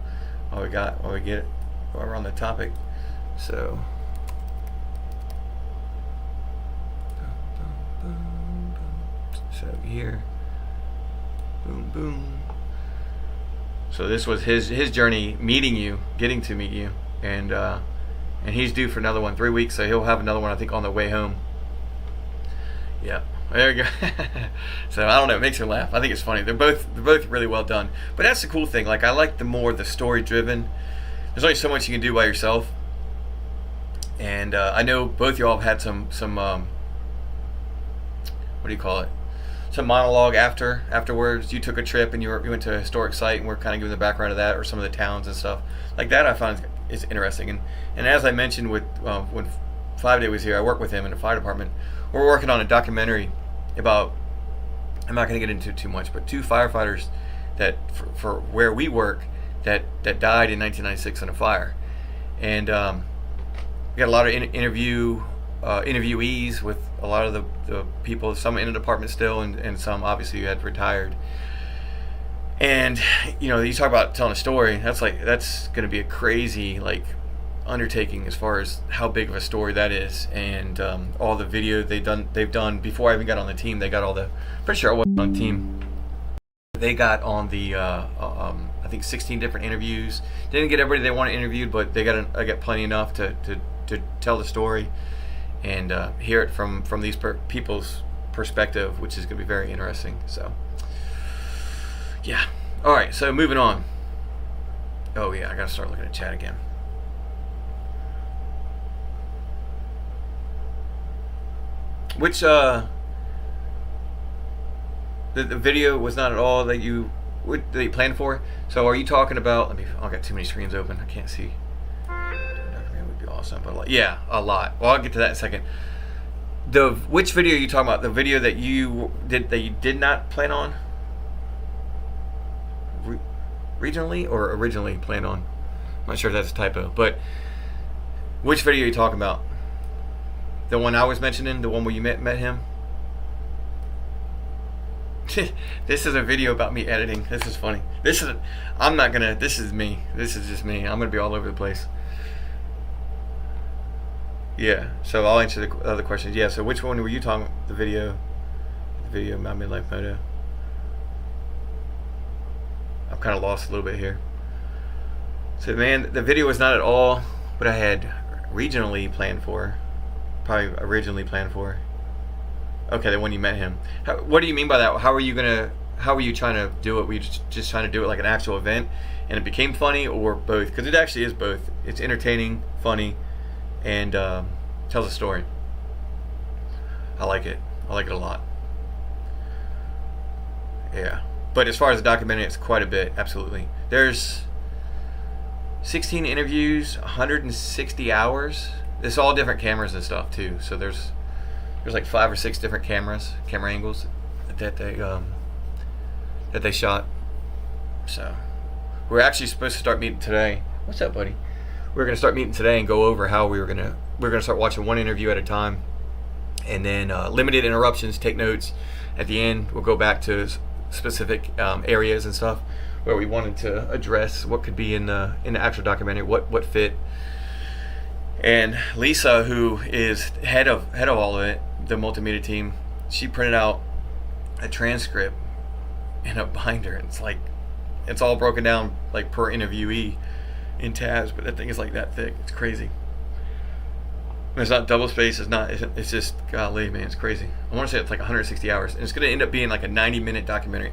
While we get it, while we're on the topic. So here, boom, boom. So this was his journey, meeting you, getting to meet you, and he's due for another one, 3 weeks. So he'll have another one, I think, on the way home. Yeah, there you go. So I don't know, it makes me laugh. I think it's funny. They're both really well done. But that's the cool thing. Like, I like the story driven. There's only so much you can do by yourself. And I know both y'all have had some what do you call it? Some monologue afterwards. You took a trip and you went to a historic site, and we're kind of giving the background of that, or some of the towns and stuff like that. I find is interesting. And as I mentioned with when 5 Day was here, I work with him in the fire department. We're working on a documentary about, I'm not going to get into too much, but 2 firefighters that for where we work that died in 1996 in a fire. And we got a lot of interviewees with a lot of the people, some in the department still, and some obviously who had retired. And you know, you talk about telling a story. That's going to be a crazy undertaking as far as how big of a story that is. And all the video they've done before I even got on the team. They got all the, pretty sure I wasn't on the team. They got on the I think 16 different interviews. Didn't get everybody they wanted interviewed, but I got plenty enough to tell the story and hear it from these people's perspective, which is going to be very interesting. So yeah, all right, so moving on. Oh yeah, I gotta start looking at chat again. Which the video was not at all that you planned for. So are you talking about, I've got too many screens open, I can't see. That would be awesome, but yeah, a lot. Well, I'll get to that in a second. Which video are you talking about? The video that you did not plan on? Regionally or originally planned on? I'm not sure if that's a typo, but which video are you talking about? The one I was mentioning, the one where you met him? This is a video about me editing. This is funny. This is me. This is just me. I'm gonna be all over the place. Yeah, so I'll answer the other questions. Yeah, so which one were you talking about? The video of my midlife moto. I'm kind of lost a little bit here. So man, the video was not at all what I had originally planned for. Probably originally planned for. Okay, then when you met him. What do you mean by that? How were you trying to do it? Were you just trying to do it like an actual event and it became funny, or both? Because it actually is both. It's entertaining, funny, and tells a story. I like it. I like it a lot. Yeah. But as far as the documentary, it's quite a bit, absolutely. There's 16 interviews, 160 hours. It's all different cameras and stuff too. So there's like 5 or 6 different camera angles that they shot. So we're actually supposed to start meeting today. What's up, buddy? We're gonna start meeting today and go over how we're gonna start watching one interview at a time, and then limited interruptions. Take notes at the end. We'll go back to specific areas and stuff where we wanted to address what could be in the actual documentary, what fit. And Lisa, who is head of all of it, the multimedia team, she printed out a transcript in a binder. It's all broken down like per interviewee in tabs, but that thing is like that thick. It's crazy. It's not double space. It's just, golly, man, it's crazy. I want to say it's like 160 hours, and it's going to end up being like a 90-minute documentary,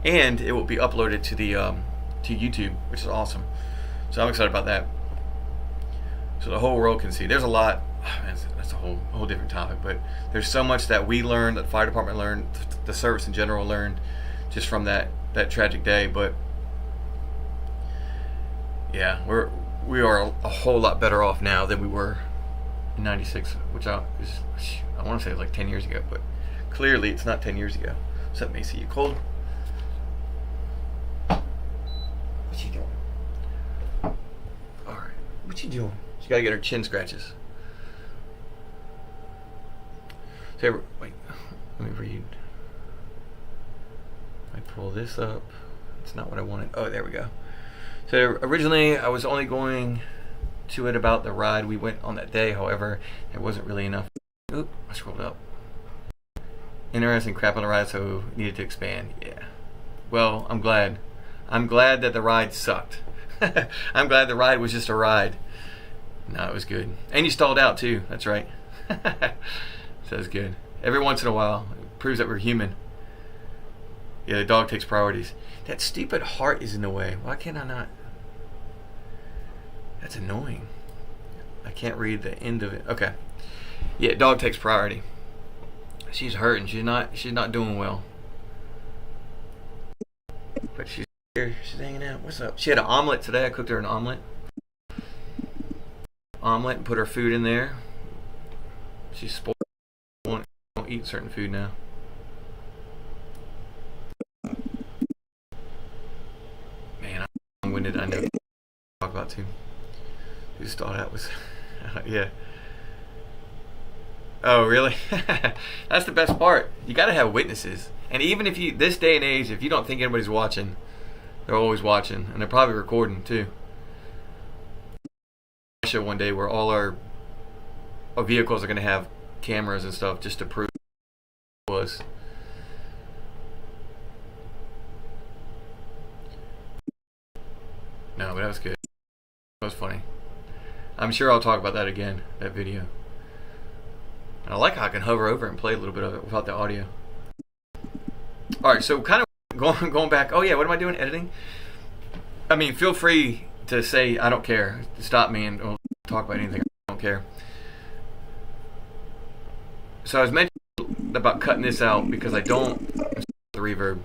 and it will be uploaded to the to YouTube, which is awesome. So I'm excited about that. So the whole world can see. There's a lot. That's a whole different topic, but there's so much that we learned, that the fire department learned, the service in general learned, just from that tragic day. But yeah, we are a whole lot better off now than we were in '96, which I want to say it was like 10 years ago, but clearly it's not 10 years ago. What's up, Macy? You cold? What you doing? What you doing? She gotta get her chin scratches. So, wait, let me read. I pull this up. It's not what I wanted. Oh, there we go. So originally I was only going to it about the ride we went on that day. However, it wasn't really enough. Oop, I scrolled up. Interesting crap on the ride, so needed to expand. Yeah. Well, I'm glad. I'm glad that the ride sucked. I'm glad the ride was just a ride. No, it was good. And you stalled out too. That's right. So it's good. Every once in a while, it proves that we're human. Yeah, the dog takes priorities. That stupid heart is in the way. Why can't I not? That's annoying. I can't read the end of it. Okay. Yeah, dog takes priority. She's hurting. She's not doing well. But she's here. She's hanging out. What's up? She had an omelet today. I cooked her an omelet. Omelet and put her food in there. She's spoiled. Won't eat certain food now. Man, I'm long-winded. I know. Talk about too. You just thought that was, yeah. Oh, really? That's the best part. You got to have witnesses. And even if you, this day and age, if you don't think anybody's watching, they're always watching, and they're probably recording too. Show one day where all our vehicles are going to have cameras and stuff just to prove it was. No, but that was good. That was funny. I'm sure I'll talk about that again, that video. And I like how I can hover over and play a little bit of it without the audio. Alright, so kind of going back. Oh yeah, what am I doing? Editing? I mean, feel free to say I don't care. Stop me and we'll talk about anything. I don't care. So I was mentioning about cutting this out because I don't the reverb.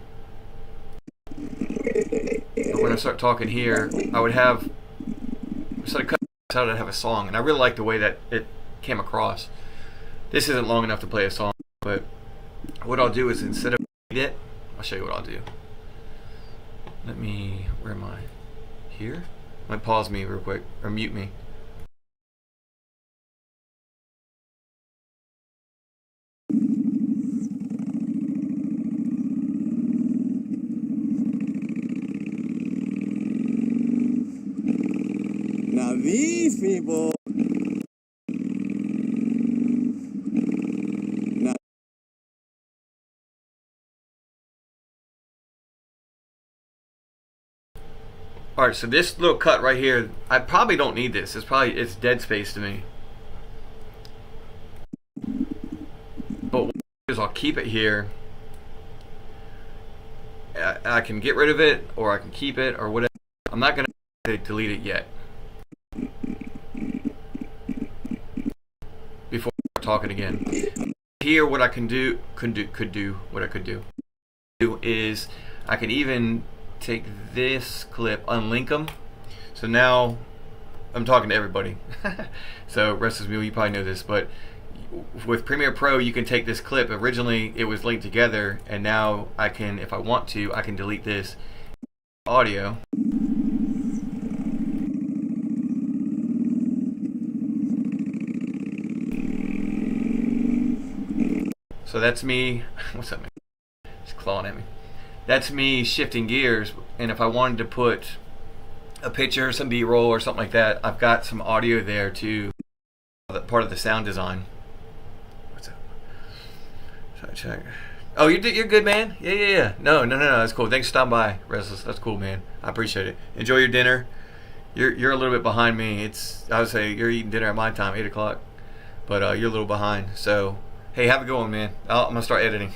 But when I start talking here, I would have, instead of cutting this out, I'd have a song. And I really like the way that it came across. This isn't long enough to play a song, but what I'll do is instead of it, I'll show you what I'll do. Let me, where am I? Here? Might pause me real quick, or mute me. Now these people. Now. Alright, so this little cut right here, I probably don't need this. It's dead space to me. But what I'll do is I'll keep it here. I can get rid of it, or I can keep it, or whatever. I'm not going to delete it yet. Before I start talking again. Here, what I could do is I can even take this clip, unlink them. So now I'm talking to everybody. So rest is me, you probably know this, but with Premiere Pro you can take this clip. Originally it was linked together, and now I can, if I want to, I can delete this audio. So that's me. What's up, man? It's clawing at me. That's me shifting gears, and if I wanted to put a picture, some B-roll or something like that, I've got some audio there too, part of the sound design. What's up? Check. Oh, you're good, man. Yeah. No, that's cool. Thanks for stopping by, Restless. That's cool, man. I appreciate it. Enjoy your dinner. You're a little bit behind me. I would say you're eating dinner at my time, 8 o'clock, but you're a little behind. So. Hey, have a good one, man. I'm going to start editing.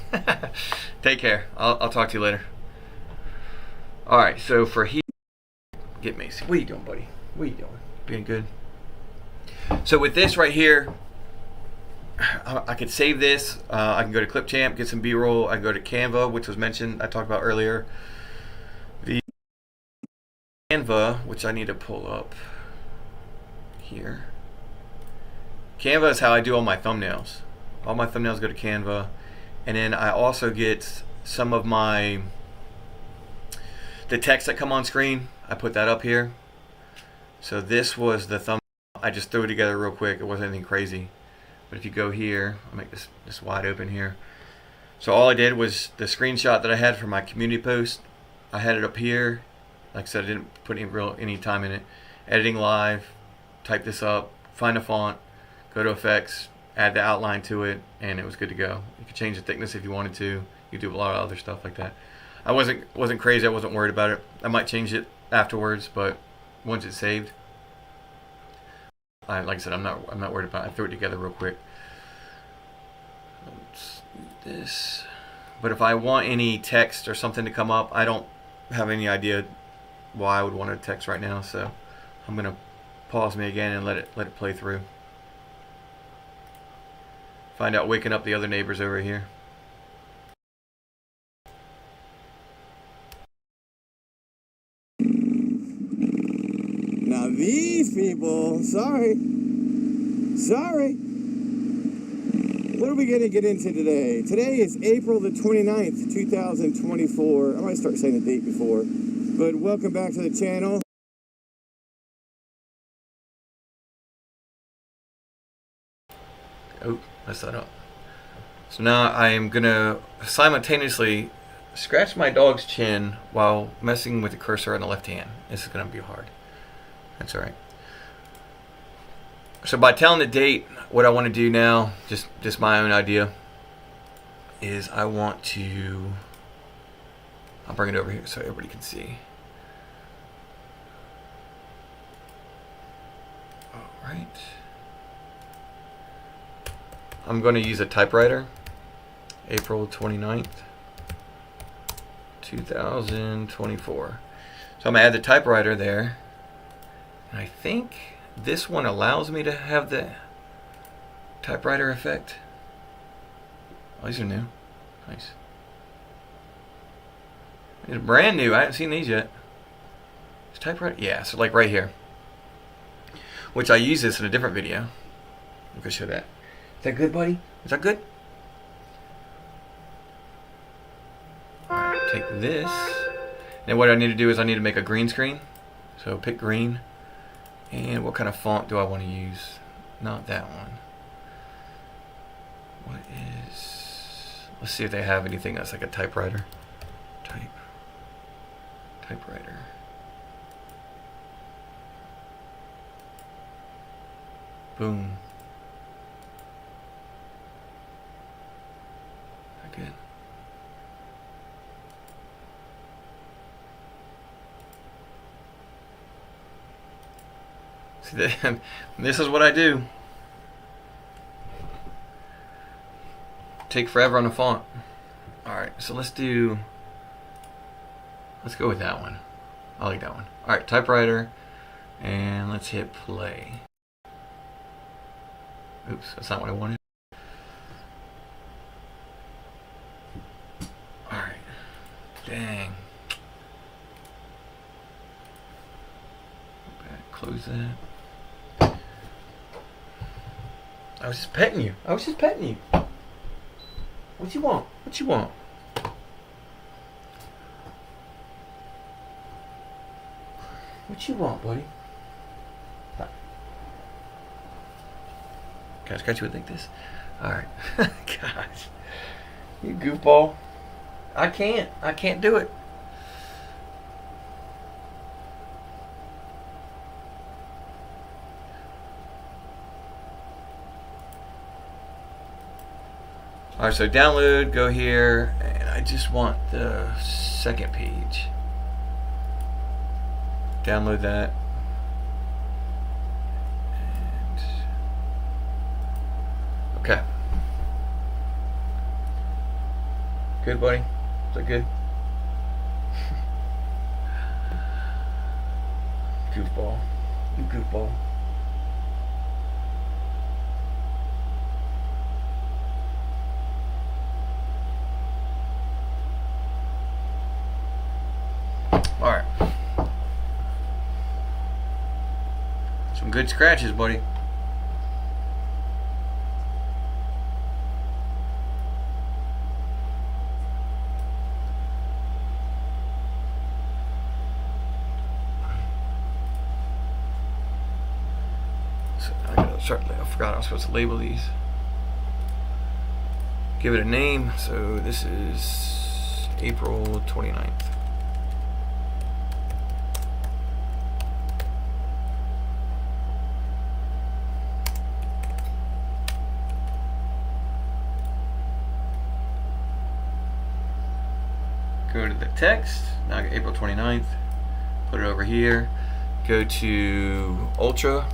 Take care. I'll talk to you later. Alright, so for here, get Macy. What are you doing, buddy? What are you doing? Being good? So with this right here, I could save this. I can go to Clipchamp, get some B-roll. I can go to Canva, which was mentioned, I talked about earlier. The Canva, which I need to pull up here. Canva is how I do all my thumbnails. All my thumbnails go to Canva, and then I also get some of the text that come on screen. I put that up here. So this was the thumbnail I just threw it together real quick. It wasn't anything crazy. But if you go here, I'll make this wide open here. So all I did was the screenshot that I had for my community post. I had it up here. Like I said, I didn't put any time in it. Editing live, type this up, find a font, go to effects, add the outline to it, and it was good to go. You could change the thickness if you wanted to. You do a lot of other stuff like that. I wasn't crazy. I wasn't worried about it. I might change it afterwards, but once it's saved, like I said, I'm not worried about it. I threw it together real quick. Let's do this. But if I want any text or something to come up, I don't have any idea why I would want a text right now, so I'm gonna pause me again and let it play through. Find out waking up the other neighbors over here. Now these people, sorry. What are we going to get into today? Today is April the 29th, 2024. I might start saying the date before, but welcome back to the channel. Oh, messed that up. So now I am going to simultaneously scratch my dog's chin while messing with the cursor on the left hand. This is going to be hard. That's all right. So by telling the date, what I want to do now, just my own idea, is I want to, I'll bring it over here so everybody can see. All right. I'm going to use a typewriter, April 29th, 2024. So I'm going to add the typewriter there. And I think this one allows me to have the typewriter effect. Oh, these are new. Nice. These are brand new. I haven't seen these yet. Is typewriter? Yeah, so like right here. Which I use this in a different video. I'm going to show that. Is that good, buddy? Is that good? Alright, take this. And what I need to do is I need to make a green screen. So pick green. And what kind of font do I want to use? Not that one. What is... Let's see if they have anything that's like a typewriter. Typewriter. Boom. Good. See, this is what I do. Take forever on the font. Alright, so let's go with that one. I like that one. Alright, typewriter, and let's hit play. Oops, that's not what I wanted. Alright. Dang. Close that. I was just petting you. What you want? What you want? What you want, buddy? Can I scratch you with like this? Alright. Gosh. You goofball. I can't do it. Alright, so download, go here, and I just want the second page. Download that. And okay. Good, buddy? Is that good? Goofball. You goofball. Alright. Some good scratches, buddy. So I forgot I was supposed to label these. Give it a name. So this is April 29th. Go to the text. Now I got April 29th. Put it over here. Go to Ultra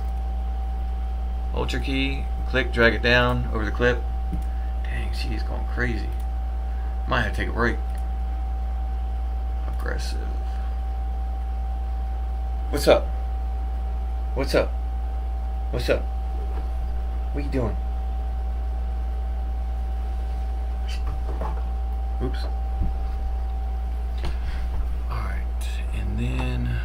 key. Click, drag it down over the clip. Dang, she's going crazy. Might have to take a break. Aggressive. What's up? What's up? What's up? What are you doing? Oops. And then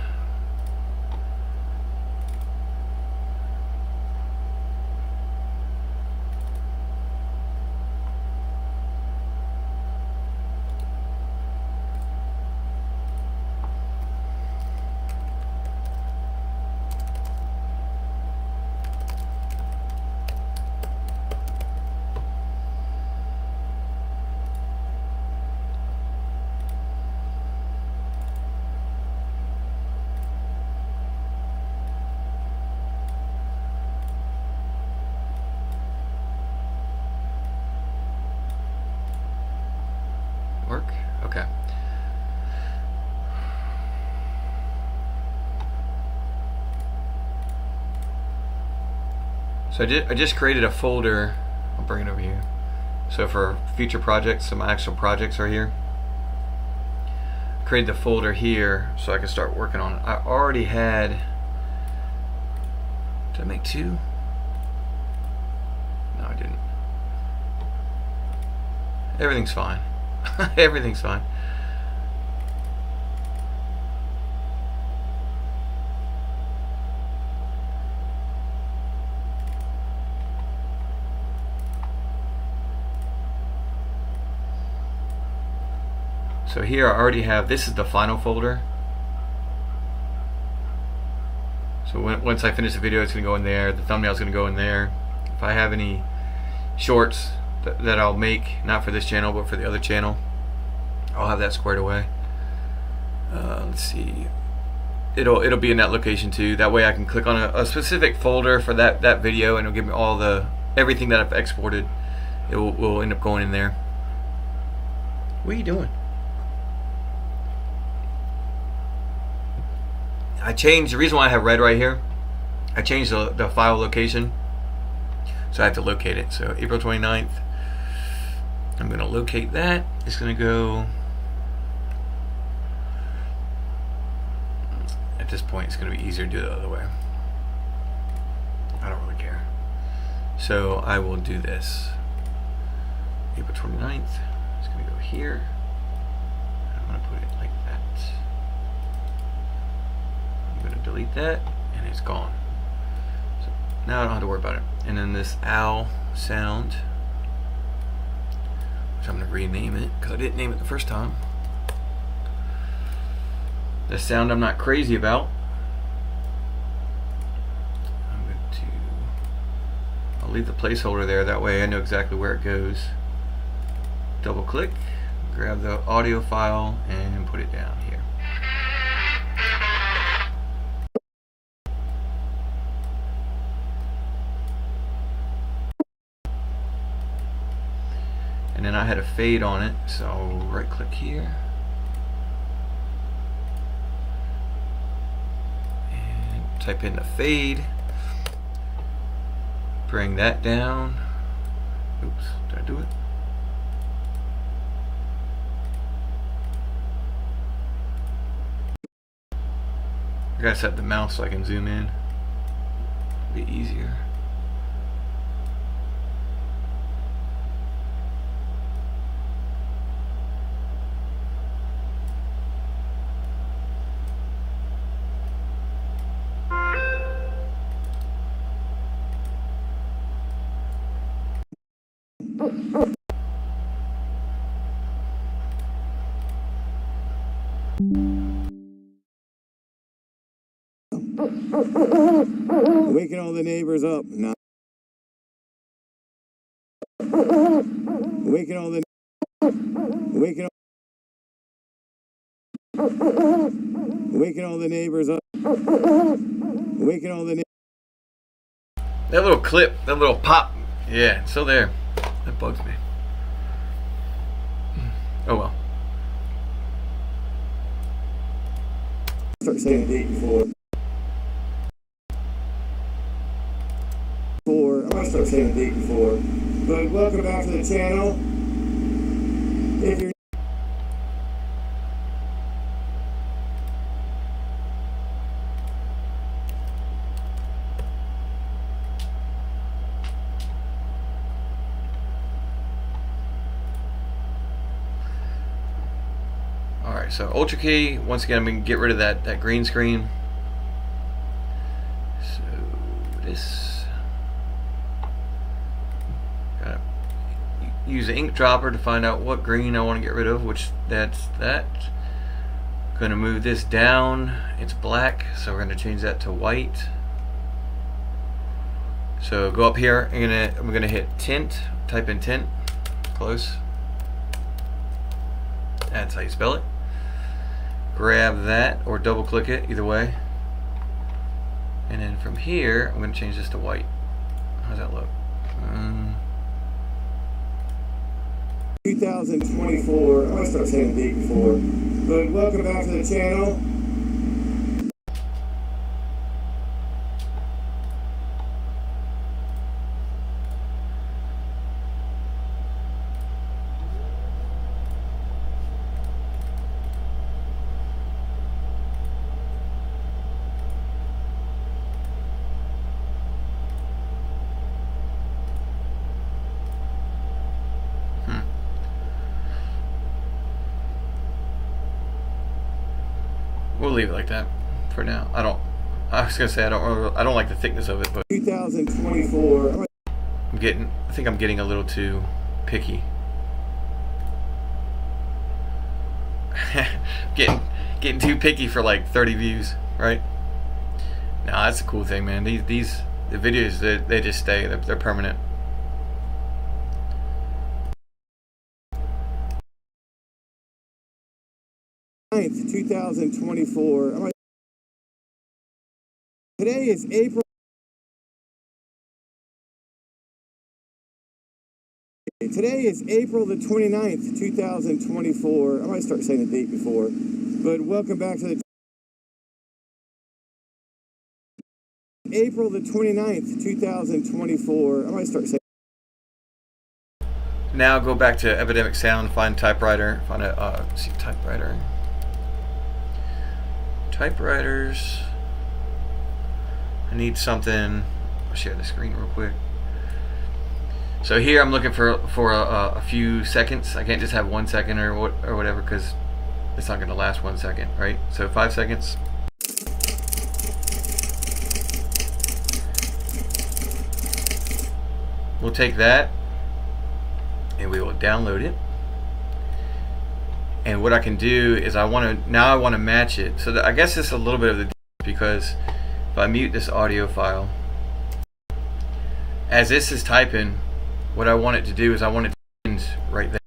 work? Okay. So I just created a folder. I'll bring it over here. So for future projects, some actual projects are here. Create the folder here so I can start working on it. I already had. Did I make two? No, I didn't. Everything's fine. Everything's fine. So here I already have, this is the final folder. So once I finish the video, it's going to go in there. The thumbnail is going to go in there. If I have any shorts that I'll make, not for this channel but for the other channel, I'll have that squared away. Let's see, it'll be in that location too. That way I can click on a specific folder for that video, and it'll give me all everything that I've exported. It will end up going in there. What are you doing? I changed the reason why I have red right here. I changed the file location, so I have to locate it. So April 29th. I'm going to locate that. It's going to go, at this point it's going to be easier to do it the other way. I don't really care. So I will do this. April 29th. It's going to go here. I'm going to put it like that. I'm going to delete that, and it's gone. So now I don't have to worry about it. And then this owl sound, I'm going to rename it because I didn't name it the first time. The sound I'm not crazy about. I'll leave the placeholder there, that way I know exactly where it goes. Double click, grab the audio file and put it down here. And then I had a fade on it, so I'll right click here and type in the fade, bring that down. Oops, did I do it? I gotta set the mouse so I can zoom in. It'll be easier. Waking all the neighbors up. Now. Waking all the. Waking all. Waking all the neighbors up. Waking all the. That little clip, that little pop, yeah, it's still there. That bugs me. Oh well. Start saying the date before. I'm gonna start saying the date before. But welcome back to the channel. If you're Alright, so Ultra Key, once again I'm going to get rid of that green screen. So this, gotta use the ink dropper to find out what green I want to get rid of, which that's that. Going to move this down, it's black, so we're going to change that to white. So go up here, I'm going to hit tint, type in tint, close. That's how you spell it. Grab that or double click it, either way. And then from here, I'm going to change this to white. How does that look? 2024. I'm going to start saying the date before. But welcome back to the channel. We'll leave it like that for now. I was gonna say I don't like the thickness of it, but 2024. I think I'm getting a little too picky. getting too picky for like 30 views, right? Nah, that's a cool thing, man. The videos, they just stay. They're permanent. Ninth, 2024. Today is April. Today is April the 29th, 2024. I'm going to start saying the date before. But welcome back to the April the 29th, 2024. I'm going to start saying. Now go back to Epidemic Sound, find typewriter, find a see typewriter. Typewriters. I need something. I'll share the screen real quick. So here I'm looking for a few seconds. I can't just have 1 second or whatever, because it's not going to last 1 second, right? So 5 seconds. We'll take that and we will download it. And what I can do is I want to match it. So I guess it's a little bit of the, because if I mute this audio file, as this is typing, what I want it to do is I want it to end right there,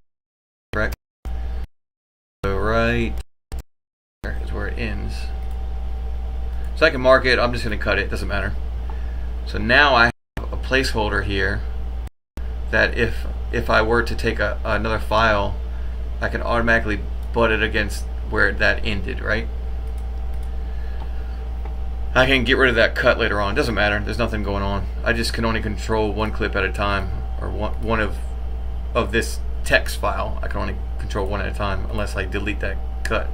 correct? So right there is where it ends. So I can mark it. I'm just going to cut it. Doesn't matter. So now I have a placeholder here that if I were to take another file, I can automatically butt it against where that ended, right? I can get rid of that cut later on. Doesn't matter. There's nothing going on. I just can only control one clip at a time, or one of this text file. I can only control one at a time unless I delete that cut.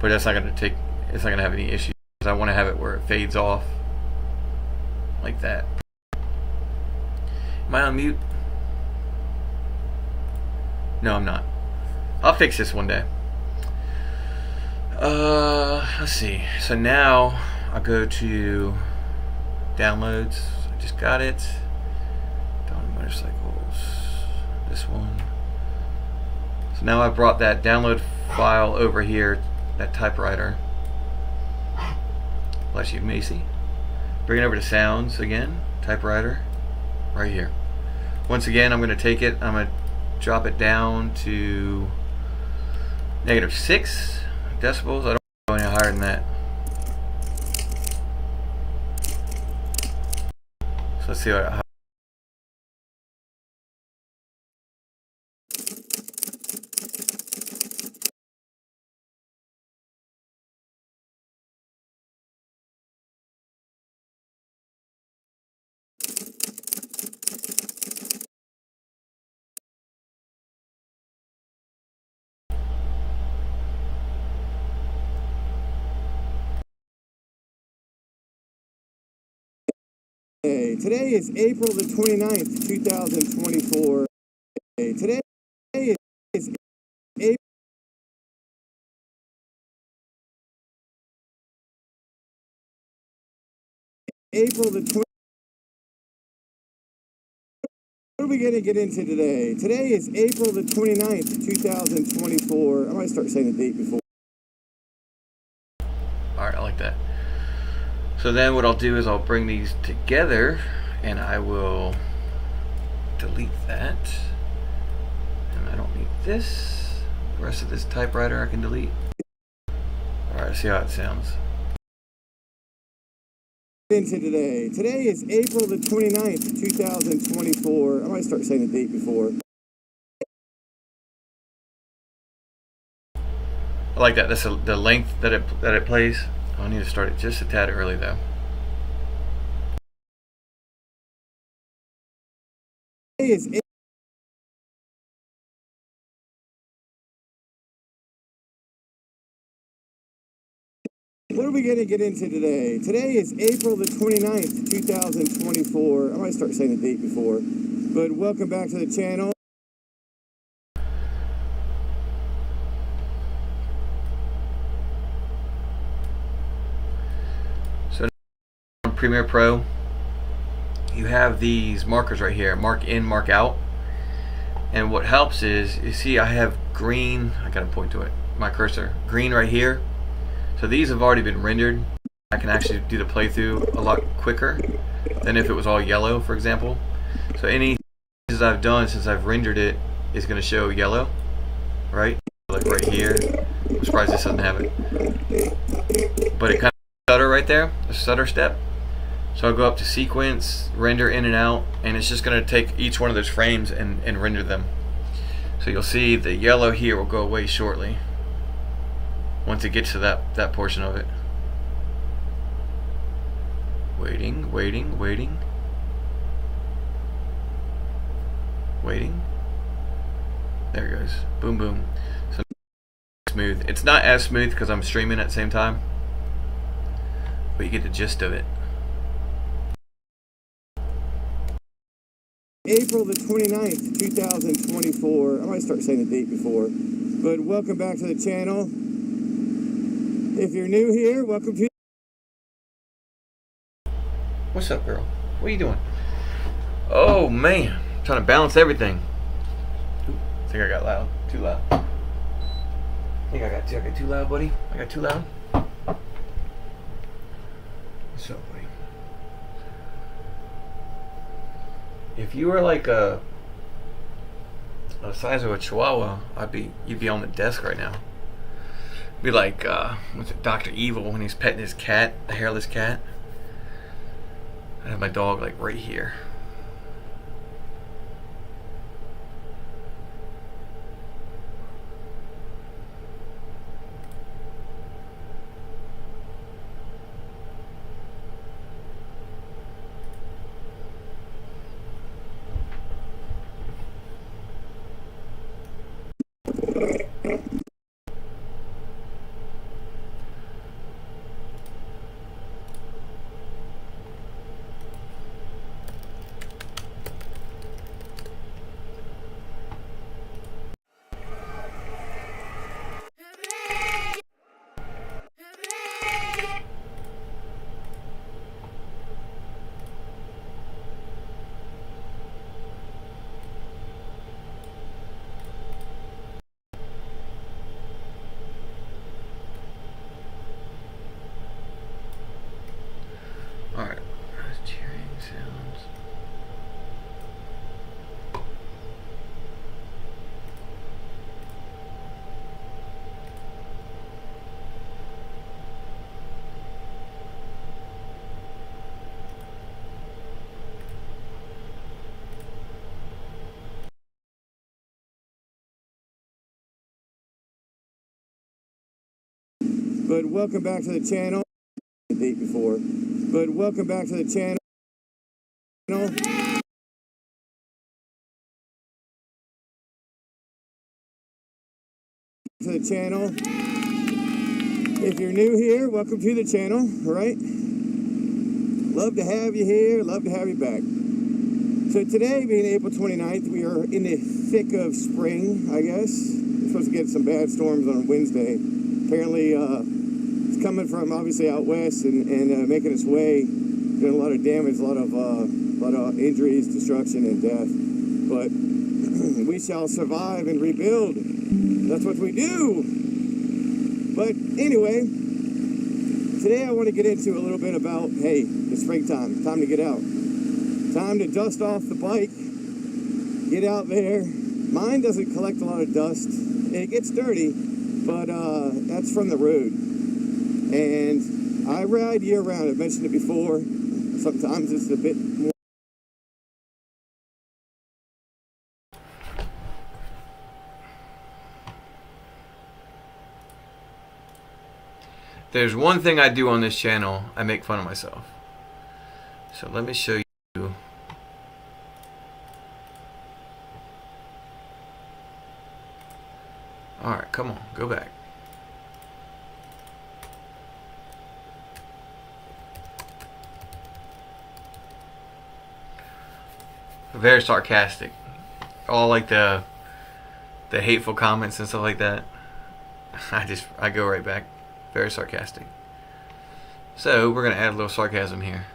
But that's not going to take. It's not going to have any issues. I want to have it where it fades off like that. Am I on mute? No, I'm not. I'll fix this one day. Let's see. So now I'll go to downloads. I just got it. Down motorcycles. This one. So now I brought that download file over here, that typewriter. Bless you, Macy. Bring it over to sounds again, typewriter, right here. Once again, I'm going to take it, I'm going to drop it down to -6 decibels. I don't go any higher than that. So let's see how. Today is April the 29th, 2024. Today is April the 20th. What are we going to get into today? Today is April the 29th, 2024. I might start saying the date before. Alright, I like that. So then what I'll do is I'll bring these together and I will delete that. And I don't need this. The rest of this typewriter I can delete. Alright, let's see how it sounds. Into today. Today is April the 29th, 2024. I might start saying the date before. I like that. That's the length that it plays. I need to start it just a tad early though. Today is What are we going to get into today? Today is April the 29th, 2024. I might start saying the date before. But welcome back to the channel. So on Premiere Pro, you have these markers right here, mark in, mark out. And what helps is, you see I have green, I gotta point to it, my cursor, green right here. So these have already been rendered. I can actually do the playthrough a lot quicker than if it was all yellow, for example. So any changes I've done since I've rendered it is going to show yellow, right? Like right here. I'm surprised this doesn't have it. But it kind of stutter right there, the stutter step. So I'll go up to sequence, render in and out, and it's just going to take each one of those frames and render them. So you'll see the yellow here will go away shortly. Once it gets to that portion of it. Waiting, waiting, waiting. Waiting. There it goes. Boom, boom. So smooth. It's not as smooth because I'm streaming at the same time, but you get the gist of it. April the 29th, 2024. I might start saying the date before. But welcome back to the channel. If you're new here, welcome to... What's up, girl? What are you doing? Oh, man. I'm trying to balance everything. Ooh, I think I got loud. Too loud. I think I got too loud, buddy. I got too loud. What's up, buddy? If you were like the size of a chihuahua, you'd be on the desk right now. Be like, what's it, Dr. Evil when he's petting his cat, the hairless cat. I have my dog like right here. but welcome back to the channel. The date before, but welcome back to the channel. To the channel. If you're new here, welcome to the channel. All right. Love to have you here. Love to have you back. So today, being April 29th, we are in the thick of spring, I guess. We're supposed to get some bad storms on Wednesday. Apparently, it's coming from obviously out west and making its way, doing a lot of damage, a lot of injuries, destruction, and death. But we shall survive and rebuild. That's what we do. But anyway, today I want to get into a little bit about, hey, it's springtime. Time to get out. Time to dust off the bike. Get out there. Mine doesn't collect a lot of dust. It gets dirty, but that's from the road. And I ride year round. I've mentioned it before. Sometimes it's a bit more. There's one thing I do on this channel. I make fun of myself. So let me show you. Alright, come on, go back. Very sarcastic. All like the hateful comments and stuff like that. I go right back. Very sarcastic. So we're gonna add a little sarcasm here.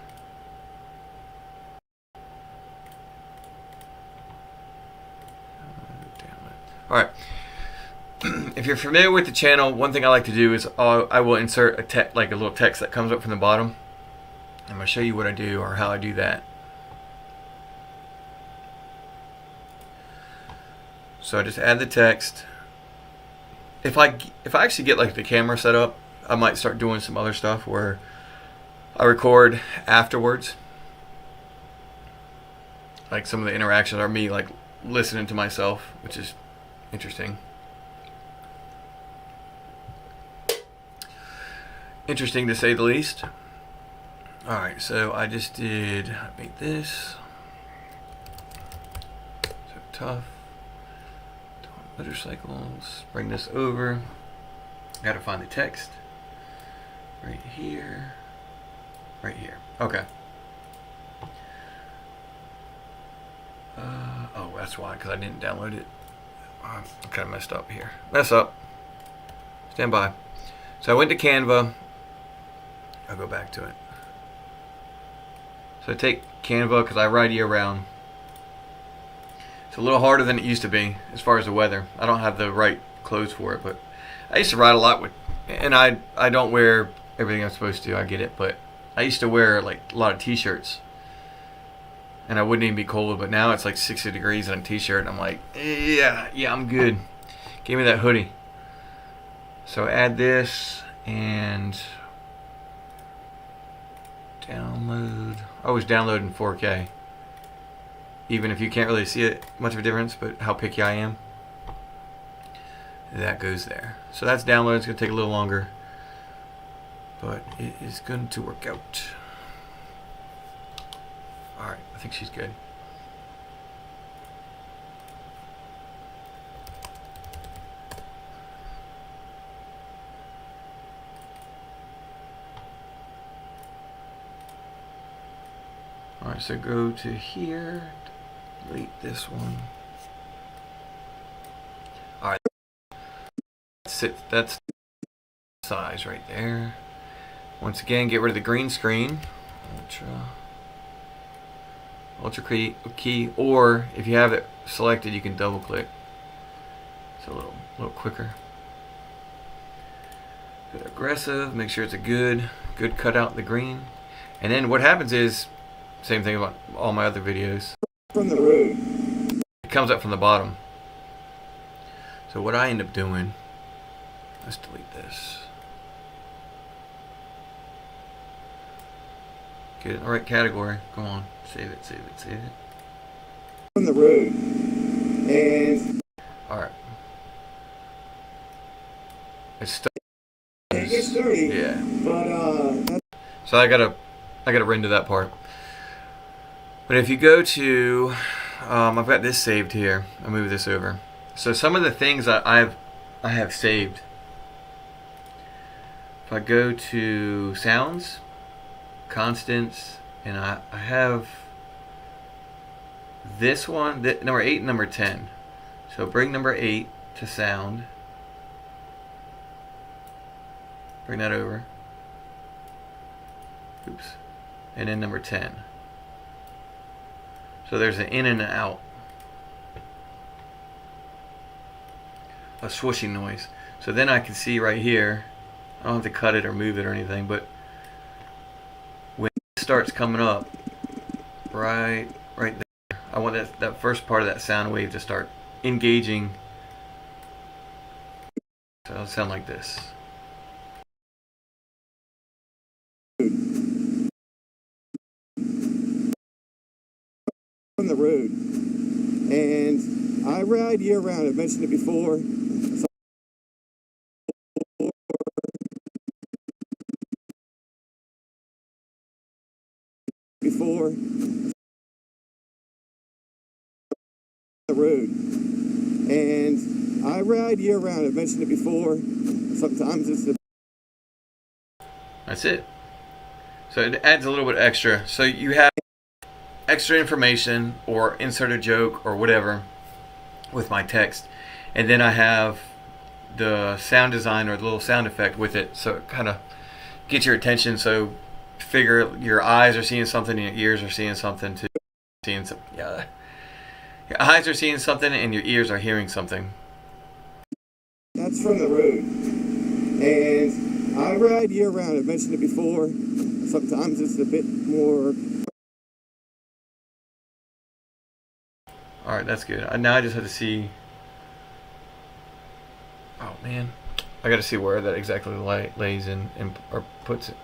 Alright. If you're familiar with the channel, one thing I like to do is I will insert a little text that comes up from the bottom. I'm going to show you what I do or how I do that. So I just add the text. If I actually get like the camera set up, I might start doing some other stuff where I record afterwards. Like some of the interactions are me like listening to myself, which is interesting. Interesting to say the least. Alright, so I just did make this. So tough. Motorcycles. Bring this over. Gotta find the text. Right here. Right here. Okay. Oh, that's why, because I didn't download it. I'm kind of messed up here. Mess up. Stand by. So I went to Canva. I'll go back to it. So I take Canva because I ride year round. It's a little harder than it used to be as far as the weather. I don't have the right clothes for it, but I used to ride a lot with, and I don't wear everything I'm supposed to. I get it, but I used to wear like a lot of t-shirts, and I wouldn't even be cold. But now it's like 60 degrees in a t-shirt, and I'm like, yeah, I'm good. Give me that hoodie. So add this and download. I always download in 4K, even if you can't really see it much of a difference, but how picky I am. That goes there. So that's downloaded. It's going to take a little longer, but it is going to work out. Alright, I think she's good. Alright, so go to here, delete this one. Alright, that's size right there. Once again, get rid of the green screen. Ultra key, or if you have it selected, you can double click. It's a little quicker. Good aggressive, make sure it's a good cutout in the green. And then what happens is, same thing about all my other videos. From the road. It comes up from the bottom. So what I end up doing, let's delete this. Get it in the right category. Come on, save it. From the road. And all right. It's stuck. it gets dirty. Yeah. But So I gotta render that part. But if you go to, I've got this saved here. I'll move this over. So some of the things I have saved. If I go to sounds, constants, and I have this one, number 8 and number 10. So bring number 8 to sound. Bring that over. Oops. And then number 10. So there's an in and an out. A swooshing noise. So then I can see right here, I don't have to cut it or move it or anything, but when it starts coming up, right there, I want that first part of that sound wave to start engaging. So it'll sound like this. on the road, and I ride year round. I've mentioned it before. The road, and I ride year round. I've mentioned it before. Sometimes it's the. That's it. So it adds a little bit extra. So you have extra information or insert a joke or whatever with my text, and then I have the sound design or the little sound effect with it, so it kind of gets your attention. So figure your eyes are seeing something and your ears are seeing something too. Yeah, your eyes are seeing something and your ears are hearing something. That's from the road, and I ride year round. I've mentioned it before. Sometimes it's a bit more. All right, that's good. Now I just have to see. Oh man, I got to see where that exactly lays in or puts it.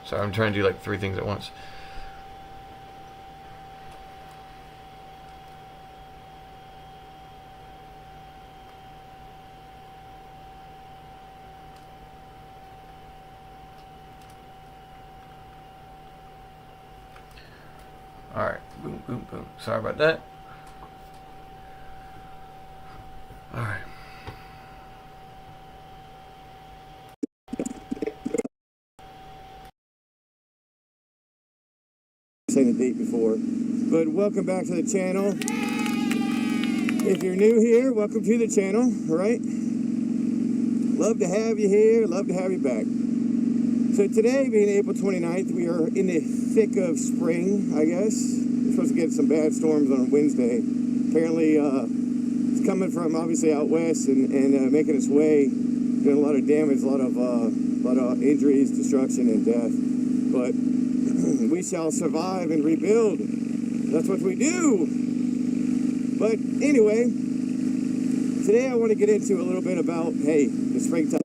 Sorry, I'm trying to do like 3 things at once. All right, boom, boom, boom. Sorry about that. All right. Saying the date before, but welcome back to the channel. If you're new here, welcome to the channel. All right, love to have you here, love to have you back. So today being April 29th, we are in the thick of spring, I guess. We're supposed to get some bad storms on Wednesday. Apparently it's coming from obviously out west and making its way, doing a lot of damage, a lot of injuries, destruction, and death. But we shall survive and rebuild. That's what we do. But anyway, today I want to get into a little bit about, hey, the springtime.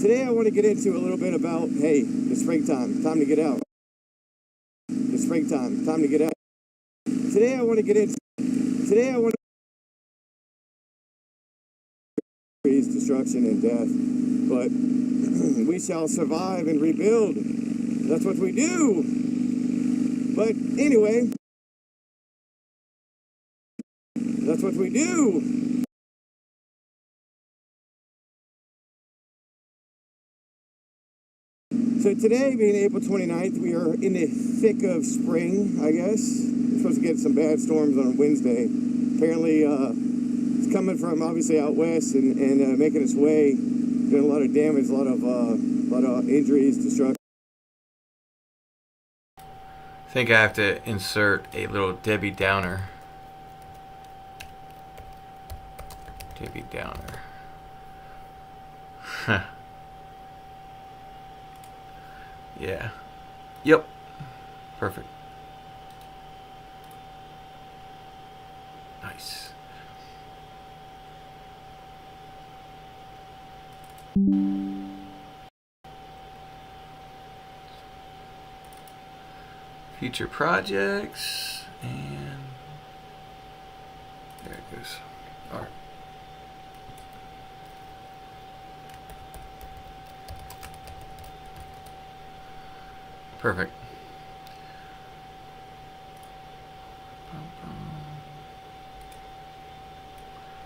Today I want to get into a little bit about, hey, the springtime, time to get out. The springtime, time to get out. Today I want to destruction and death. But we shall survive and rebuild. That's what we do. But anyway, that's what we do. So today being April 29th, we are in the thick of spring, I guess. We're supposed to get some bad storms on Wednesday. Apparently it's coming from obviously out west and making its way, doing a lot of damage, a lot of injuries, destruction. I think I have to insert a little Debbie Downer. Debbie Downer. Huh. Yeah. Yep. Perfect. Nice. Future projects, and there it goes. All right. Perfect.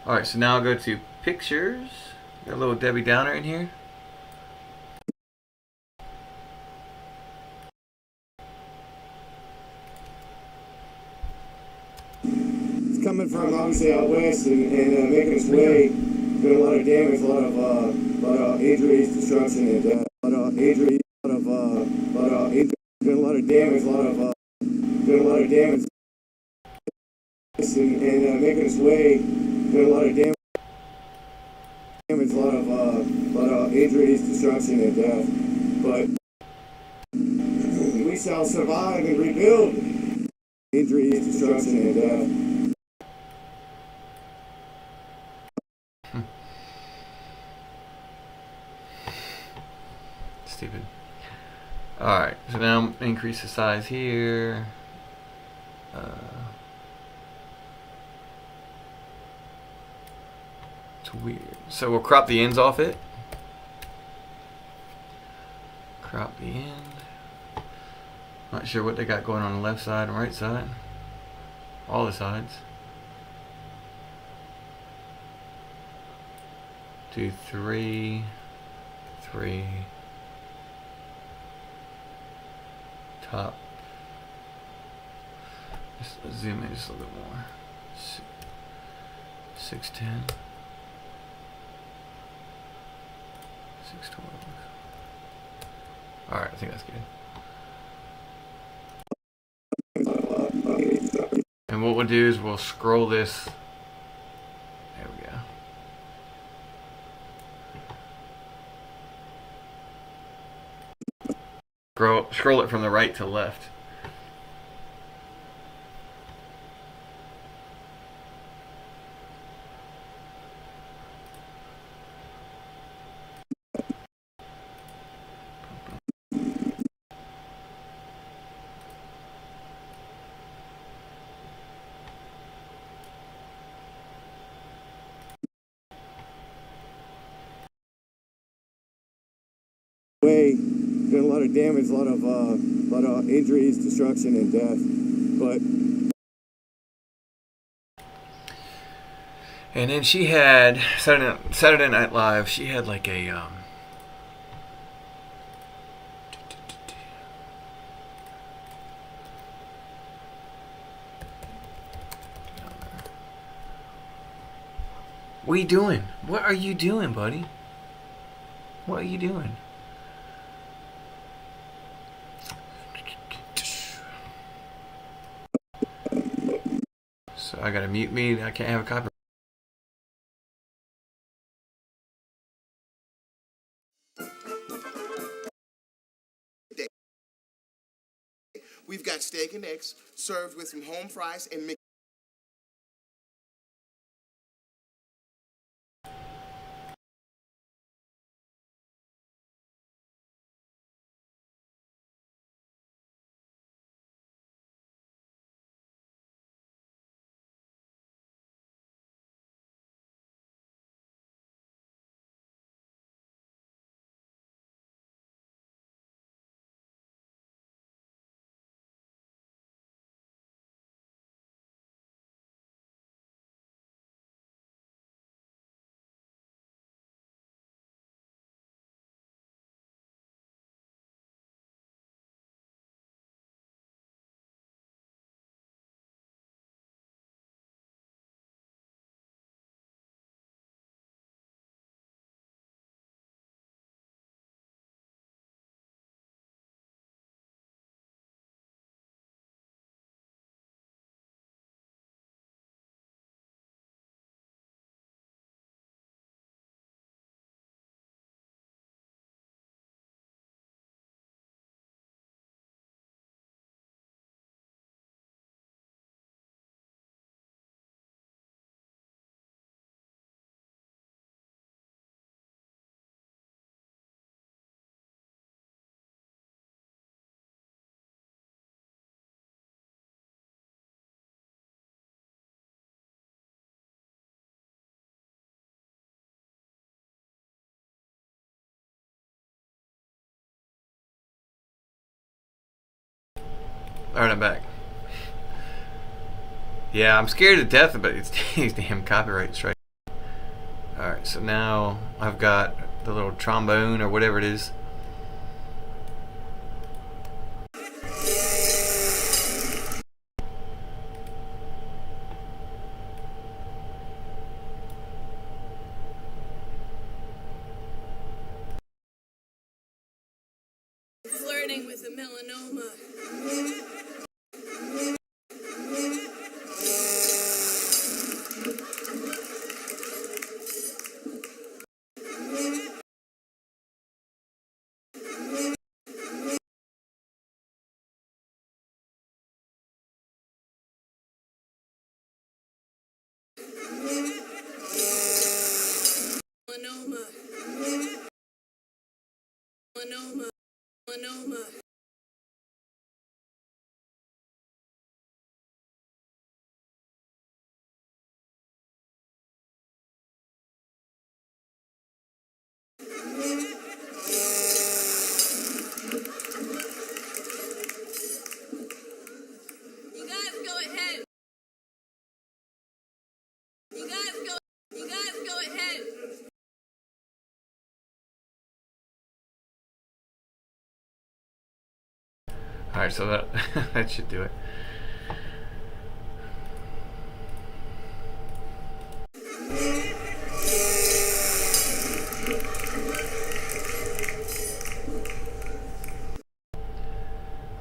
Alright, so now I'll go to pictures. Got a little Debbie Downer in here. It's coming from obviously out west and making its way. Been a lot of damage, a lot of injuries, destruction, and death. A lot of injuries, been a lot of damage, been a lot of damage, and making its way. Been a lot of damage, a lot of injuries, destruction, and death. But we shall survive and rebuild. Injuries, destruction, and death. Stupid. Alright, so now increase the size here. It's weird. So we'll crop the ends off it. Crop the end. Not sure what they got going on the left side and right side. All the sides. 2, 3, 3. Top. Just zoom in just a little bit more. 610. 612. Alright, I think that's good. And what we'll do is we'll scroll this. There we go. Scroll it from the right to left. Been a lot of damage, a lot of injuries, destruction, and death. But And then she had Saturday Night Live. She had like a What are you doing? What are you doing, buddy? What are you doing? So I gotta mute me. I can't have a copy. We've got steak and eggs served with some home fries and mixed Alright, I'm back. Yeah, I'm scared to death about these damn copyright strikes. Alright, so now I've got the little trombone or whatever it is. Flirting with a melanoma. Melanoma. Melanoma. Melanoma. You guys go ahead. You guys go ahead. Alright, so that that should do it.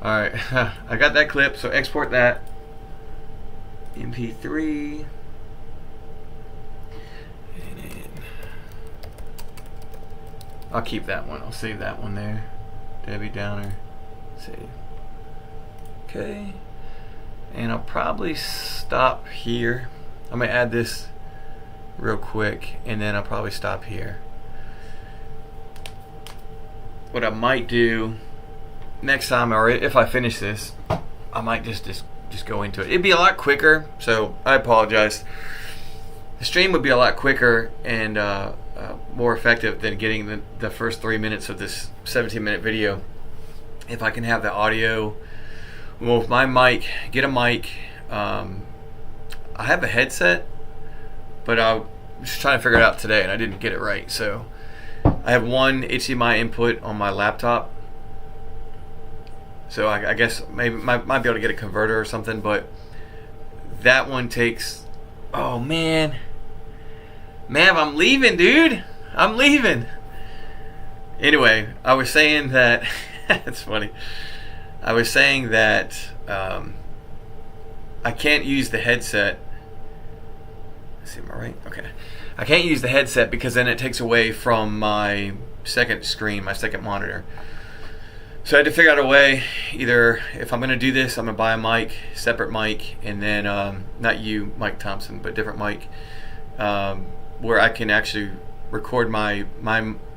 Alright, I got that clip, so export that. MP3. And then I'll keep that one. I'll save that one there. Debbie Downer. Save. Okay. And I'll probably stop here. I'm going to add this real quick, and then I'll probably stop here. What I might do next time, or if I finish this, I might just go into it. It'd be a lot quicker, so I apologize. The stream would be a lot quicker and more effective than getting the first 3 minutes of this 17-minute video. If I can have the audio, well, with my mic, get a mic. I have a headset, but I was just trying to figure it out today, and I didn't get it right. So I have one HDMI input on my laptop. So I guess maybe might be able to get a converter or something, but that one takes. Oh man, I'm leaving, dude. I'm leaving. Anyway, I was saying that. It's funny. I was saying that I can't use the headset. Let's see, am I right? Okay. I can't use the headset because then it takes away from my second screen, my second monitor. So I had to figure out a way, either if I'm going to do this, I'm going to buy a mic, separate mic, and then, not you, Mike Thompson, but different mic, where I can actually record my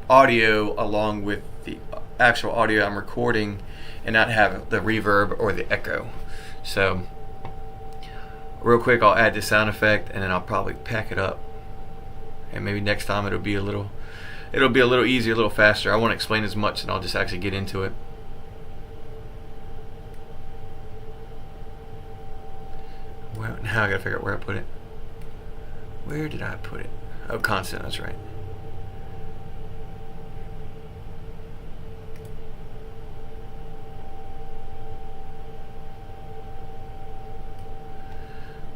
audio along with the actual audio I'm recording and not have the reverb or the echo. So real quick, I'll add the sound effect and then I'll probably pack it up. And maybe next time it'll be a little easier, a little faster. I won't explain as much and I'll just actually get into it. Well, now I gotta figure out where I put it. Where did I put it? Oh, constant, that's right.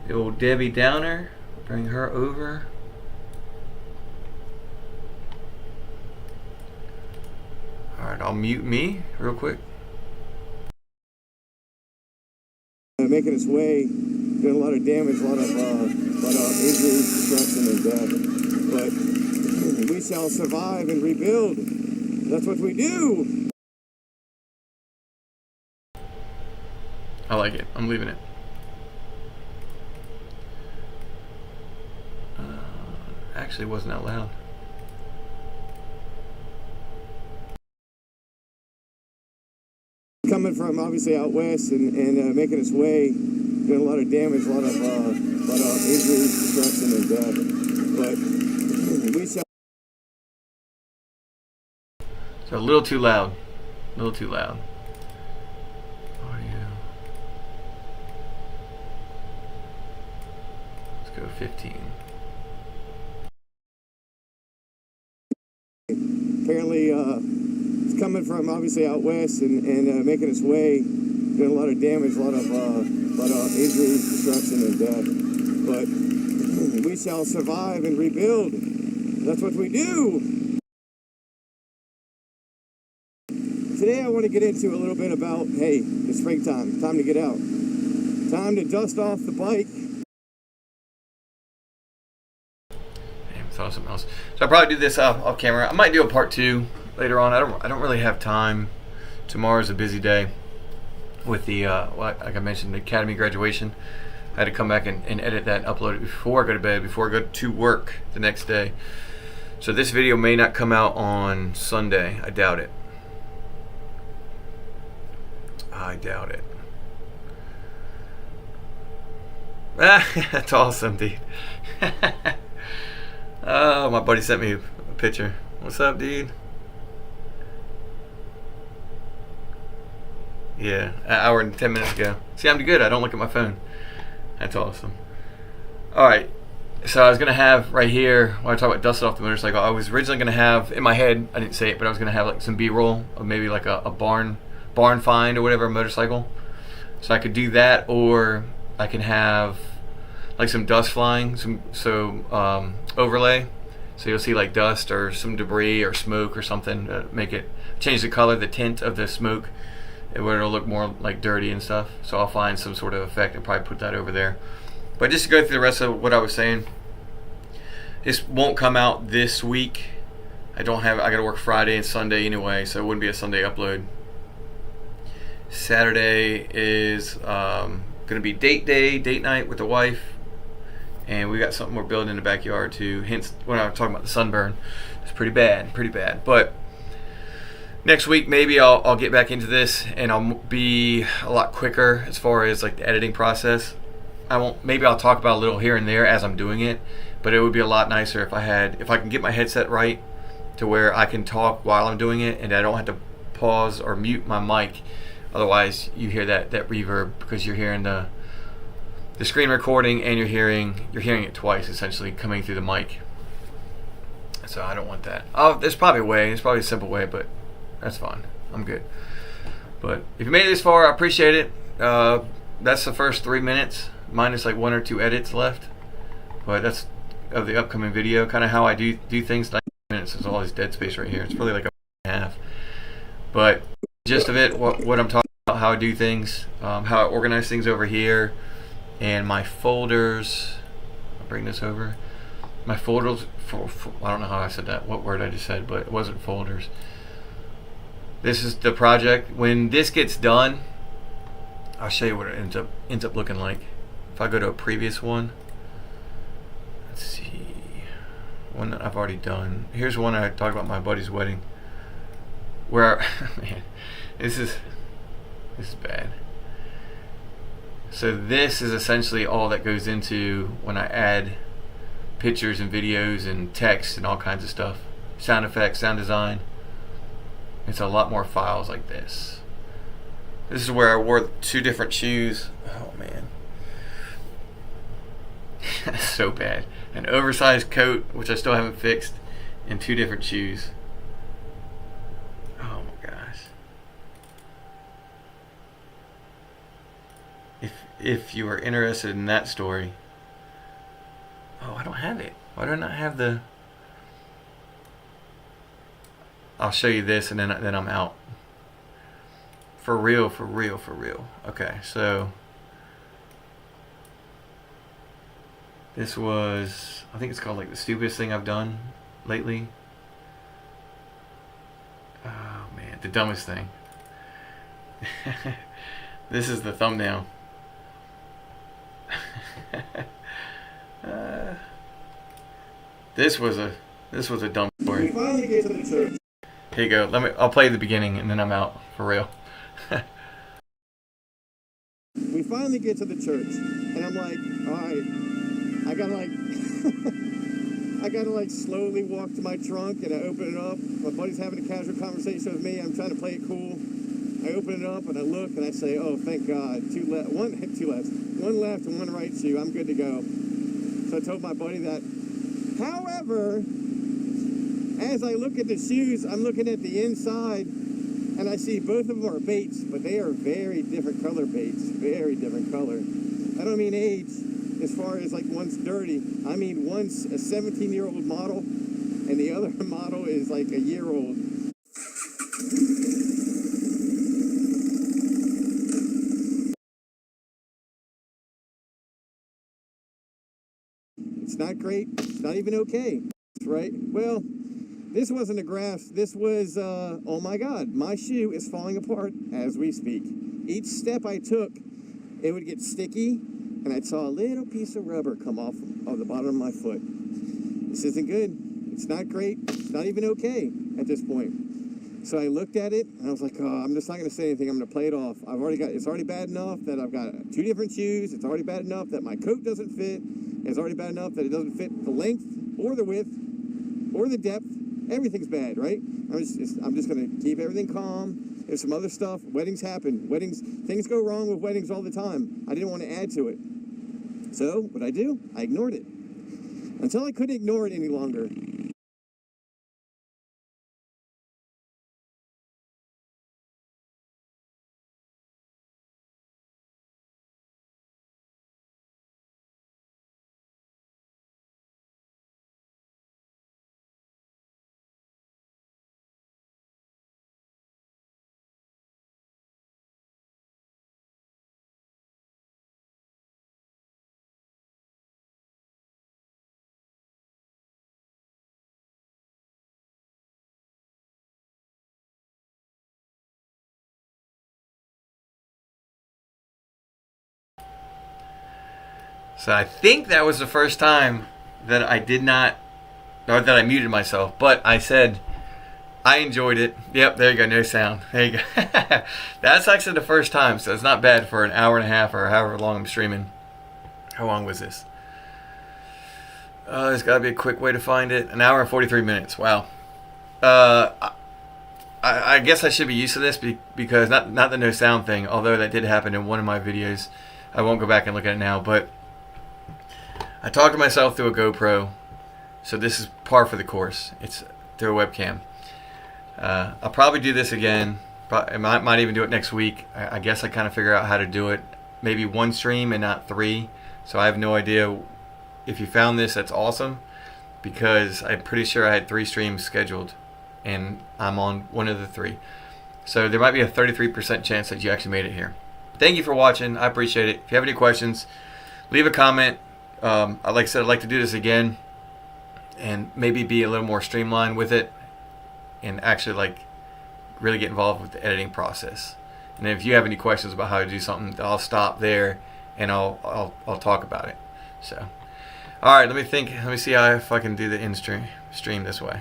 The old Debbie Downer, bring her over. Alright, I'll mute me real quick. Making its way, doing a lot of damage, a lot of injuries, destruction, and death. But we shall survive and rebuild. That's what we do. I like it. I'm leaving it. Actually, it wasn't that loud. Coming from obviously out west and making its way, doing a lot of damage, a lot of injuries, destruction, and death. But we shall. So a little too loud. A little too loud. Audio. Go 15. Apparently, it's coming from obviously out west and making its way, doing a lot of damage, a lot of injuries, destruction, and death. But we shall survive and rebuild. That's what we do. Today, I want to get into a little bit about, hey, it's springtime, time to get out, time to dust off the bike. Thought of something else. So I'll probably do this off camera. I might do a part 2 later on. I don't really have time. Tomorrow's a busy day with the like I mentioned, the academy graduation. I had to come back and edit that and upload it before I go to bed, before I go to work the next day. So this video may not come out on Sunday. I doubt it. I doubt it. That's awesome, dude. Oh, my buddy sent me a picture. What's up, dude? Yeah, an hour and 10 minutes ago. See, I'm good. I don't look at my phone. That's awesome. Alright, so I was going to have right here, when I talk about dusting off the motorcycle, I was originally going to have, in my head, I didn't say it, but I was going to have like some B-roll of maybe like a barn find or whatever, a motorcycle. So I could do that, or I can have like some dust flying, overlay, so you'll see like dust or some debris or smoke or something to make it change the color, the tint of the smoke, where it'll look more like dirty and stuff. So I'll find some sort of effect and probably put that over there. But just to go through the rest of what I was saying, this won't come out this week. I gotta work Friday and Sunday anyway, so it wouldn't be a Sunday upload. Saturday is gonna be date night with the wife. And we got something we're building in the backyard too. Hence, when I was talking about the sunburn, it's pretty bad. But next week, maybe I'll get back into this, and I'll be a lot quicker as far as like the editing process. Maybe I'll talk about a little here and there as I'm doing it, but it would be a lot nicer if I can get my headset right to where I can talk while I'm doing it, and I don't have to pause or mute my mic. Otherwise, you hear that reverb because you're hearing the screen recording, and you're hearing it twice essentially coming through the mic. So I don't want that. There's probably a way. There's probably a simple way, but that's fine. I'm good. But if you made it this far, I appreciate it. That's the first 3 minutes, minus like 1 or 2 edits left. But that's of the upcoming video. Kind of how I do things. 90 minutes is all this dead space right here. It's really like a half. But the gist of it, what I'm talking about, how I do things, how I organize things over here. And my folders, I'll bring this over. My folders, I don't know how I said that, what word I just said, but it wasn't folders. This is the project. When this gets done, I'll show you what it ends up looking like. If I go to a previous one, let's see, one that I've already done. Here's one I talked about my buddy's wedding, where, man, this is bad. So this is essentially all that goes into when I add pictures and videos and text and all kinds of stuff. Sound effects, sound design. It's a lot more files like this. This is where I wore 2 different shoes. Oh man. So bad. An oversized coat, which I still haven't fixed, and 2 different shoes. Oh my gosh. If you are interested in that story. Oh, I don't have it. Why do I not have the... I'll show you this and then I'm out. For real. Okay, so this was, I think it's called like the stupidest thing I've done lately. Oh man, the dumbest thing. This is the thumbnail. This was a dumb story. We finally get to the church. Here you go. I'll play the beginning and then I'm out for real. We finally get to the church, and I'm like, all right, I gotta like slowly walk to my trunk, and I open it up. My buddy's having a casual conversation with me. I'm trying to play it cool. I open it up and I look and I say, oh, thank God, one left and one right shoe. I'm good to go. So I told my buddy that. However, as I look at the shoes, I'm looking at the inside, and I see both of them are baits, but they are very different color baits, very different color. I don't mean age as far as like one's dirty. I mean one's a 17-year-old model, and the other model is like a year-old. It's not great. It's not even okay, right? Well, this wasn't a grass. This was, oh my God, my shoe is falling apart as we speak. Each step I took, it would get sticky, and I saw a little piece of rubber come off of the bottom of my foot. This isn't good. It's not great. It's not even okay at this point. So I looked at it, and I was like, oh, I'm just not going to say anything. I'm going to play it off. It's already bad enough that I've got 2 different shoes. It's already bad enough that my coat doesn't fit. It's already bad enough that it doesn't fit the length or the width or the depth. Everything's bad, right? I'm just going to keep everything calm. There's some other stuff. Weddings happen. Things go wrong with weddings all the time. I didn't want to add to it. So what I do? I ignored it until I couldn't ignore it any longer. So I think that was the first time that I did not, or that I muted myself, but I said I enjoyed it. Yep, there you go, no sound. There you go. That's actually the first time, so it's not bad for an hour and a half or however long I'm streaming. How long was this? There's got to be a quick way to find it. An hour and 43 minutes. Wow. I guess I should be used to this because not the no sound thing, although that did happen in one of my videos. I won't go back and look at it now, but I talked to myself through a GoPro, so this is par for the course. It's through a webcam. I'll probably do this again. I might even do it next week. I guess I kind of figure out how to do it. Maybe 1 stream and not 3. So I have no idea. If you found this, that's awesome, because I'm pretty sure I had 3 streams scheduled, and I'm on one of the 3. So there might be a 33% chance that you actually made it here. Thank you for watching. I appreciate it. If you have any questions, leave a comment. Like I said, I'd like to do this again and maybe be a little more streamlined with it and actually like really get involved with the editing process. And if you have any questions about how to do something, I'll stop there and I'll talk about it. So, all right, let me see if I can do the in stream this way.